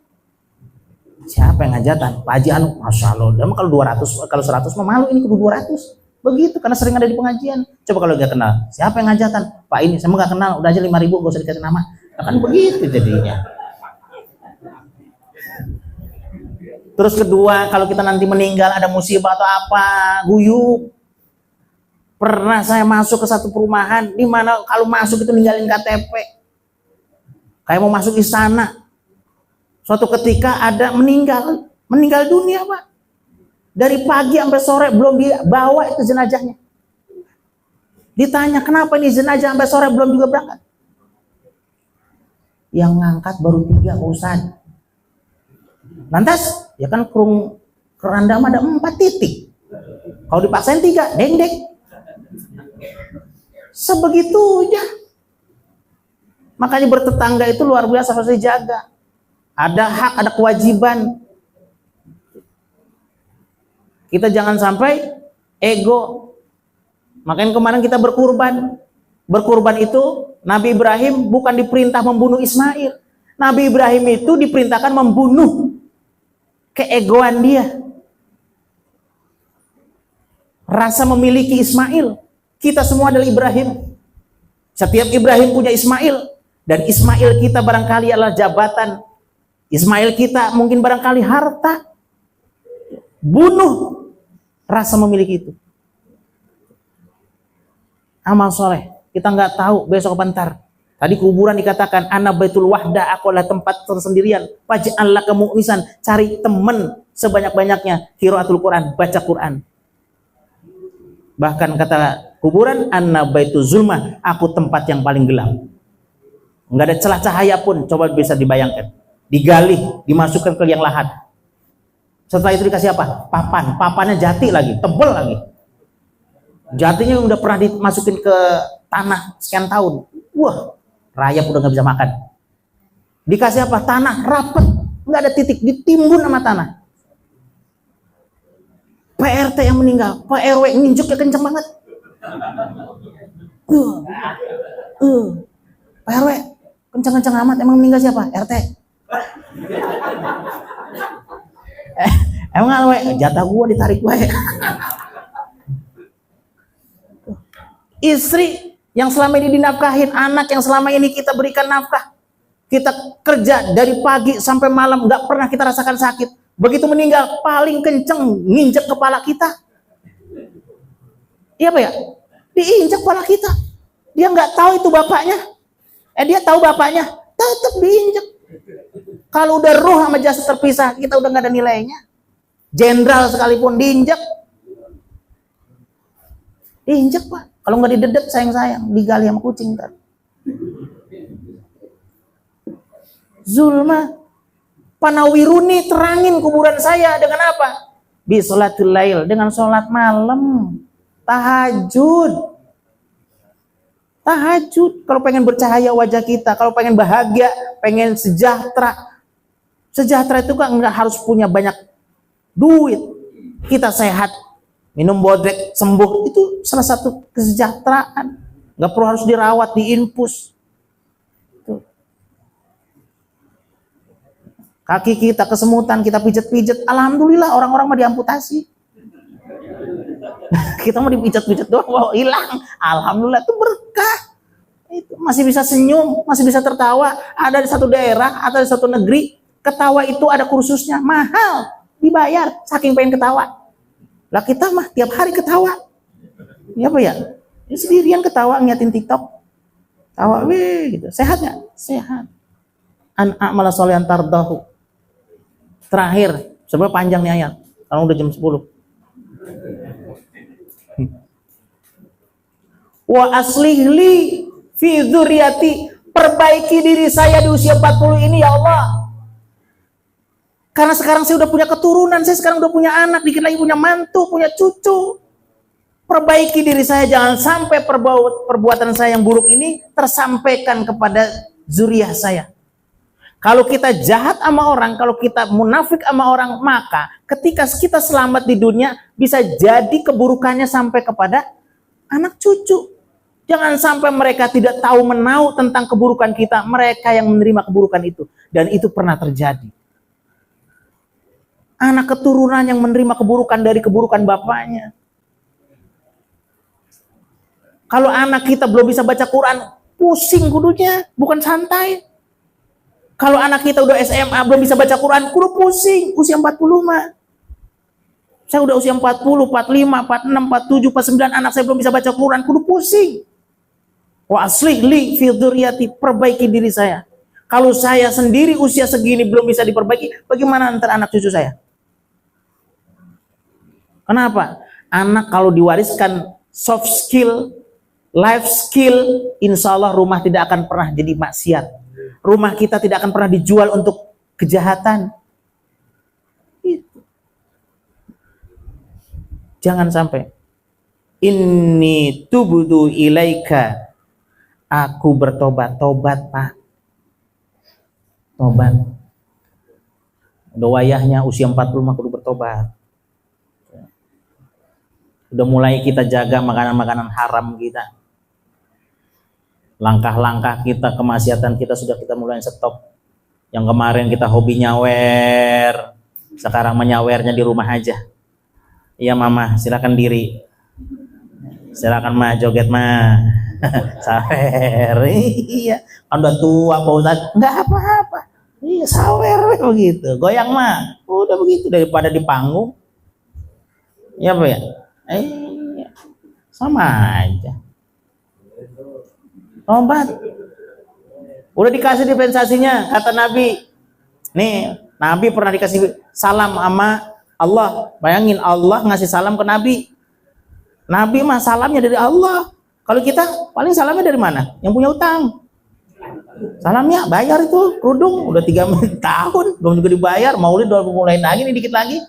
Siapa yang hajatan? Pak Haji Anu, Masya Allah. Kalau 200, kalau 100 mah malu, ini kudu 200. Begitu karena sering ada di pengajian. Coba kalau nggak kenal, siapa yang hajatan? Pak ini, saya nggak kenal, udah aja 5.000, gak usah dikasih nama. Nah, kan begitu jadinya. Terus kedua, kalau kita nanti meninggal ada musibah atau apa, guyup. Pernah saya masuk ke satu perumahan di mana kalau masuk itu ninggalin KTP. Kayak mau masuk istana. Suatu ketika ada meninggal dunia, Pak. Dari pagi sampai sore belum dibawa itu jenazahnya. Ditanya, "Kenapa ini jenazah sampai sore belum juga berangkat?" Yang ngangkat baru 3, Pak Ustaz. Lantas, ya kan keranda ada 4 titik. Kalau dipaksain 3, deng-deng. Sebegitunya. Makanya bertetangga itu luar biasa harus dijaga. Ada hak, ada kewajiban. Kita jangan sampai ego. Makanya kemarin kita berkurban. Berkurban itu Nabi Ibrahim bukan diperintah membunuh Ismail. Nabi Ibrahim itu diperintahkan membunuh keegoan dia. Rasa memiliki Ismail. Kita semua adalah Ibrahim. Setiap Ibrahim punya Ismail. Dan Ismail kita barangkali adalah jabatan. Ismail kita mungkin barangkali harta. Bunuh rasa memiliki itu. Amal soleh. Kita nggak tahu besok apa ntar. Tadi kuburan dikatakan, Ana baitul wahda, aku adalah tempat tersendirian. Faj'al laka mu'nisan. Cari teman sebanyak-banyaknya. Qiraatul Quran, baca Quran. Bahkan kata kuburan, Anna baitu zulmah, aku tempat yang paling gelap. Enggak ada celah cahaya pun, coba bisa dibayangkan. Digali, dimasukkan ke liang lahat. Setelah itu dikasih apa? Papan. Papannya jati lagi, tebal lagi. Jatinya udah pernah dimasukin ke tanah sekian tahun. Wah, rayap udah nggak bisa makan. Dikasih apa? Tanah rapet, nggak ada titik, ditimbun sama tanah. PRT yang meninggal, Pak RW nginjeknya kenceng banget. Pak RW kenceng-kenceng amat, emang meninggal siapa? RT. Emang RW jatah gua ditarik gue. Istri yang selama ini dinafkahin, anak yang selama ini kita berikan nafkah, kita kerja dari pagi sampai malam, nggak pernah kita rasakan sakit. Begitu meninggal, paling kenceng nginjek kepala kita. Iya Pak ya? Diinjek kepala kita. Dia nggak tahu itu bapaknya. Dia tahu bapaknya, tetap diinjek. Kalau udah ruh sama jasad terpisah, kita udah nggak ada nilainya. Jenderal sekalipun diinjek. Diinjek Pak. Kalau nggak didedet sayang-sayang, digali sama kucing kan. Zulma. Panawiruni, terangin kuburan saya dengan apa? Bi sholatul lail, dengan sholat malam. Tahajud. Tahajud. Kalau pengen bercahaya wajah kita, kalau pengen bahagia, pengen sejahtera. Sejahtera itu kan nggak harus punya banyak duit. Kita sehat, minum bodrek, sembuh, itu salah satu kesejahteraan. Nggak perlu harus dirawat, diinfus. Kaki kita kesemutan, kita pijet-pijet, alhamdulillah orang-orang mah diamputasi. Kita mau dipijat-pijat doang, wow, hilang. Alhamdulillah, itu berkah. Itu masih bisa senyum, masih bisa tertawa. Ada di satu daerah atau di satu negeri, ketawa itu ada kursusnya, mahal, dibayar, saking pengen ketawa. Lah kita mah tiap hari ketawa. Ya apa ya? Ini sendirian ketawa ngeliatin TikTok. Tawa weh gitu. Sehat enggak? Sehat. An a'mala sholihan tardahu. Terakhir, sebenarnya panjang nih ayat. Kalau udah jam 10. Wa aslih li fi dzurriyyati, perbaiki diri saya di usia 40 ini ya Allah. Karena sekarang saya udah punya keturunan, saya sekarang udah punya anak, dikit lagi punya mantu, punya cucu. Perbaiki diri saya, jangan sampai perbuatan saya yang buruk ini tersampaikan kepada zuriat saya. Kalau kita jahat sama orang, kalau kita munafik sama orang, maka ketika kita selamat di dunia, bisa jadi keburukannya sampai kepada anak cucu. Jangan sampai mereka tidak tahu menau tentang keburukan kita, mereka yang menerima keburukan itu. Dan itu pernah terjadi. Anak keturunan yang menerima keburukan dari keburukan bapaknya. Kalau anak kita belum bisa baca Quran, pusing kudunya, bukan santai. Kalau anak kita udah SMA belum bisa baca Quran, kudu pusing, usia 40 mah. Saya udah usia 40, 45, 46, 47, 49, anak saya belum bisa baca Quran, kudu pusing. Wa aslih li fi dzurriyyati, perbaiki diri saya. Kalau saya sendiri usia segini belum bisa diperbaiki, bagaimana antar anak cucu saya? Kenapa? Anak kalau diwariskan soft skill, life skill, insya Allah rumah tidak akan pernah jadi maksiat. Rumah kita tidak akan pernah dijual untuk kejahatan. Itu. Jangan sampai. Inni tubudu ilaika. Aku bertobat. Tobat, Pak. Tobat. Udah wayahnya usia 40 mah kudu bertobat. Udah mulai kita jaga makanan-makanan haram kita. Langkah-langkah kita, kemaksiatan kita sudah kita mulai stop. Yang kemarin kita hobi nyawer, sekarang menyawernya di rumah aja. Iya mama, silakan diri. Silakan mah joget mah. Sawer. Iya, kan udah tua Pak Ustaz. Enggak apa-apa. Iya, sawer begitu. Goyang mah udah begitu daripada di panggung. Iya Pak ya? Iya. Sama aja. Tobat. Udah dikasih dispensasinya, kata Nabi. Nih, Nabi pernah dikasih salam sama Allah. Bayangin Allah ngasih salam ke Nabi. Nabi mah salamnya dari Allah. Kalau kita paling salamnya dari mana? Yang punya utang. Salamnya bayar itu kerudung udah 3 tahun belum juga dibayar. Maulid udah mulai lagi nih dikit lagi.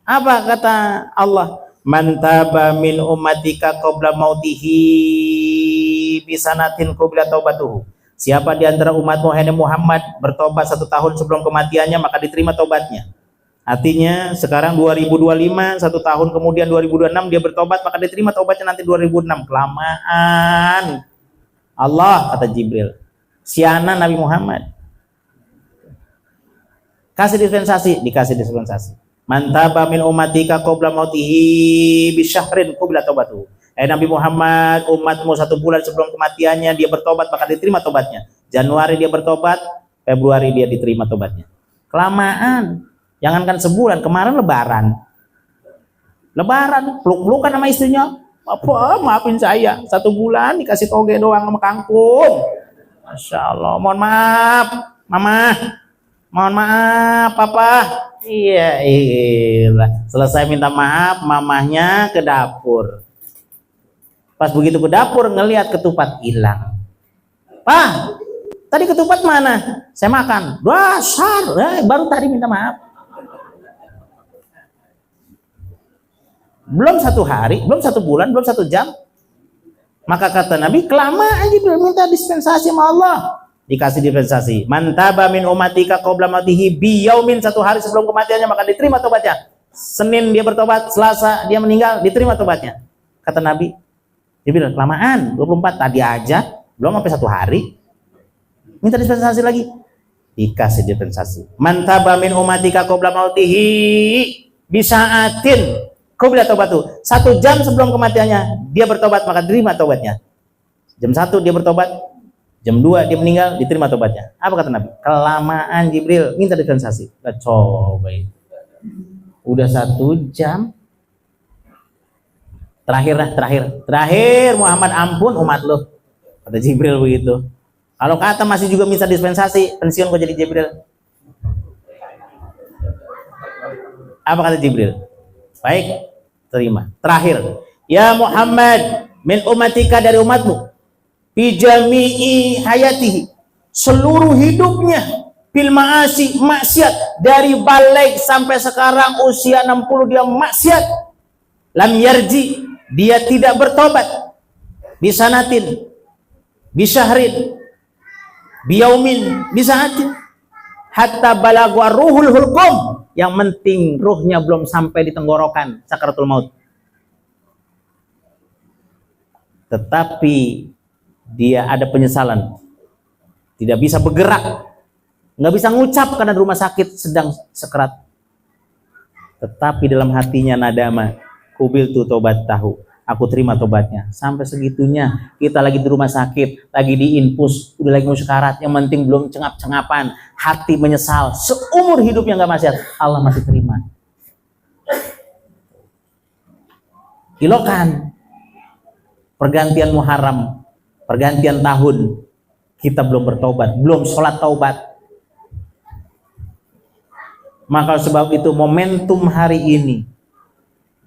Apa kata Allah? Man taba min ummatika qabla mautihi bisanatin qabla taubatuhu. Siapa di antara umatmu hai Muhammad bertobat 1 tahun sebelum kematiannya, maka diterima tobatnya. Artinya sekarang 2025, 1 tahun kemudian 2026 dia bertobat, maka diterima tobatnya nanti 2006. Kelamaan. Allah kata Jibril. Siana Nabi Muhammad. Kasih dispensasi, dikasih dispensasi. Man taba min ummatika qabla mautihi bisyahrin qabla taubatuhu. Nabi Muhammad, umatmu 1 bulan sebelum kematiannya dia bertobat, maka diterima tobatnya. Januari dia bertobat, Februari dia diterima tobatnya. Kelamaan. Jangankan sebulan, kemarin lebaran. Lebaran, peluk-pelukan sama istrinya. Apa, maafin saya, 1 bulan dikasih toge doang sama kangkung. Masya Allah, mohon maaf, Mama. Mohon maaf, Papa. Iya. Selesai minta maaf, mamahnya ke dapur. Pas begitu ke dapur, ngelihat ketupat hilang. Pak, tadi ketupat mana? Saya makan. Dasar, baru tadi minta maaf. Belum 1 hari, belum 1 bulan, belum 1 jam. Maka kata Nabi, kelamaan Jibril minta dispensasi sama Allah. dikasih dispensasi. Man taba min umatika qabla matihi bi yaumin, satu hari sebelum kematiannya maka diterima tobatnya. Senin dia bertobat, Selasa dia meninggal, diterima tobatnya. Kata Nabi, dia bilang kelamaan, 24 tadi aja, belum sampai satu hari. Minta dispensasi lagi, dikasih dispensasi. Man taba min umatika qabla mautihi bisaatin qabla tobatu, 1 jam sebelum kematiannya dia bertobat maka diterima tobatnya. Jam 1 dia bertobat, jam 2 dia meninggal, diterima tobatnya. Apa kata Nabi? Kelamaan Jibril, minta dispensasi. Nah, coba itu. Udah 1 jam. Terakhir Muhammad, ampun umat lo. Kata Jibril begitu. Kalau kata masih juga minta dispensasi, pensiun kok jadi Jibril. Apa kata Jibril? Baik, terima. Terakhir, ya Muhammad min umatika, dari umatmu, fi jami'i hayatihi, seluruh hidupnya, bil ma'asi, maksiat, dari balik sampai sekarang usia 60 dia maksiat. Lam yarji, dia tidak bertobat. Bisanatin, bisyahrin, biyaumin, bisaatin, hatta balagwa ruhul hulqum, yang penting ruhnya belum sampai di tenggorokan sakaratul maut. Tetapi dia ada penyesalan, tidak bisa bergerak, nggak bisa ngucap karena di rumah sakit sedang sekarat. Tetapi dalam hatinya nadama, kubil tu tobat tahu, aku terima tobatnya. Sampai segitunya kita lagi di rumah sakit, lagi di infus, udah lagi mau sekarat, yang penting belum cengap-cengapan, hati menyesal, seumur hidupnya nggak maksiat, Allah masih terima. Ilokan pergantian Muharram, pergantian tahun, kita belum bertobat, belum sholat taubat. Maka sebab itu momentum hari ini,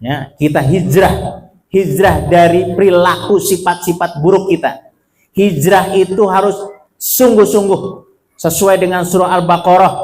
ya, kita hijrah dari perilaku sifat-sifat buruk kita. Hijrah itu harus sungguh-sungguh sesuai dengan surah Al-Baqarah.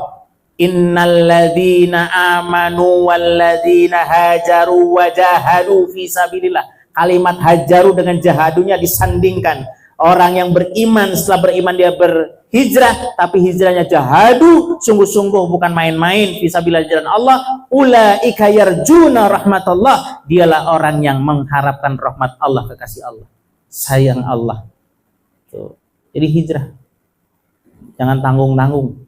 Innalladzina amanu walladzina hajaru wajahadu fi sabilillah. Kalimat hajaru dengan jahadunya disandingkan. Orang yang beriman, setelah beriman dia berhijrah, tapi hijrahnya jahadu, sungguh-sungguh, bukan main-main, fisabilillah jalan Allah. Ulaika yarjuna rahmatullah, dialah orang yang mengharapkan rahmat Allah, kekasih Allah, sayang Allah. Tuh. Jadi hijrah, jangan tanggung-tanggung,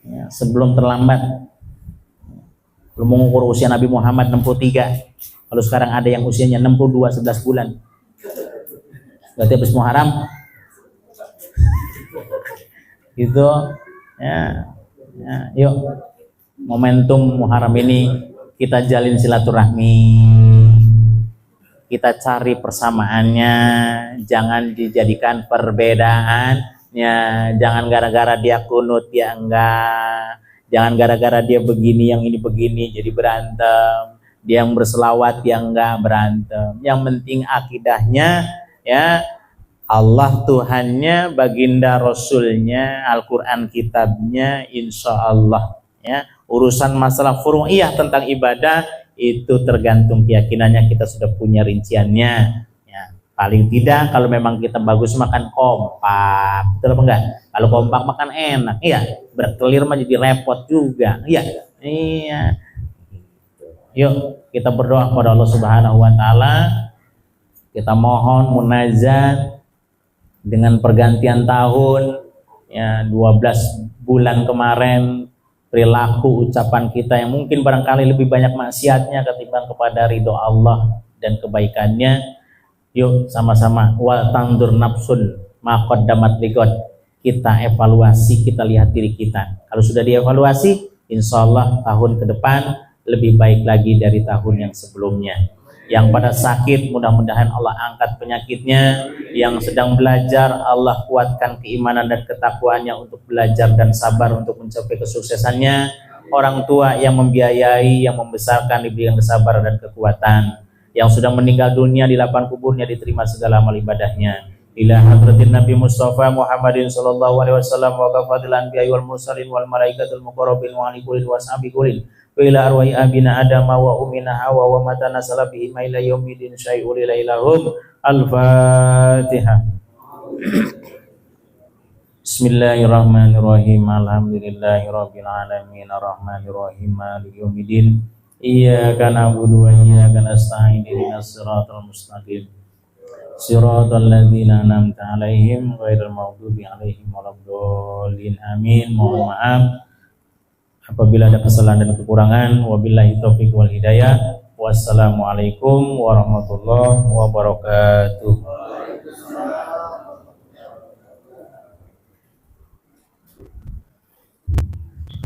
ya, sebelum terlambat. Belum mengukur usia Nabi Muhammad 63, kalau sekarang ada yang usianya 62 11 bulan. Berarti habis Muharram gitu ya, yuk momentum Muharram ini kita jalin silaturahmi, kita cari persamaannya, jangan dijadikan perbedaannya. Jangan gara-gara dia kunut dia enggak, jangan gara-gara dia begini yang ini begini jadi berantem, dia yang berselawat dia enggak berantem. Yang penting akidahnya, ya, Allah Tuhannya, baginda Rasulnya, Al-Quran kitabnya, insya Allah, ya. Urusan masalah furu'iyah tentang ibadah itu tergantung keyakinannya, kita sudah punya rinciannya, ya. Paling tidak kalau memang kita bagus makan kompak, betul apa enggak? Kalau kompak makan enak, iya. Berkelir mah jadi repot juga, iya. Yuk kita berdoa kepada Allah Subhanahu Wa Taala. Kita mohon munajat dengan pergantian tahun, ya, 12 bulan kemarin, perilaku ucapan kita yang mungkin barangkali lebih banyak maksiatnya ketimbang kepada ridho Allah dan kebaikannya. Yuk sama-sama wal tandur nafsun ma qaddamat liqad. Kita evaluasi, kita lihat diri kita. Kalau sudah dievaluasi, insya Allah tahun ke depan lebih baik lagi dari tahun yang sebelumnya. Yang pada sakit, mudah-mudahan Allah angkat penyakitnya. Yang sedang belajar, Allah kuatkan keimanan dan ketakwaannya untuk belajar dan sabar untuk mencapai kesuksesannya. Orang tua yang membiayai, yang membesarkan, diberikan kesabaran dan kekuatan. Yang sudah meninggal dunia, di lapang kuburnya diterima segala amal ibadahnya. Ila hadratin Nabi Mustafa Muhammadin sallallahu alaihi wasallam wa kafadil anbiya'i wal mursalin wal malaikatul muqarrabin wa ali kulli wa ashabi kulli wa ila arwahi abina adama wa umina hawa wa matana salabihi ma ila yaumidin syai'ul ilaihum. Al-Fatihah. Bismillahirrahmanirrahim. Alhamdulillahirabbil alamin arrahmanirrahim maliki yaumiddin. Iyyaka na'budu wa iyyaka nasta'in ihdinas siratal mustaqim. Siratal ladzina an'amta 'alaihim ghairil maghdubi 'alaihim waladdallin. Amin. Mohon maaf apabila ada kesalahan dan kekurangan. Wabillahi taufiq wal hidayah. Wassalamualaikum warahmatullahi wabarakatuh.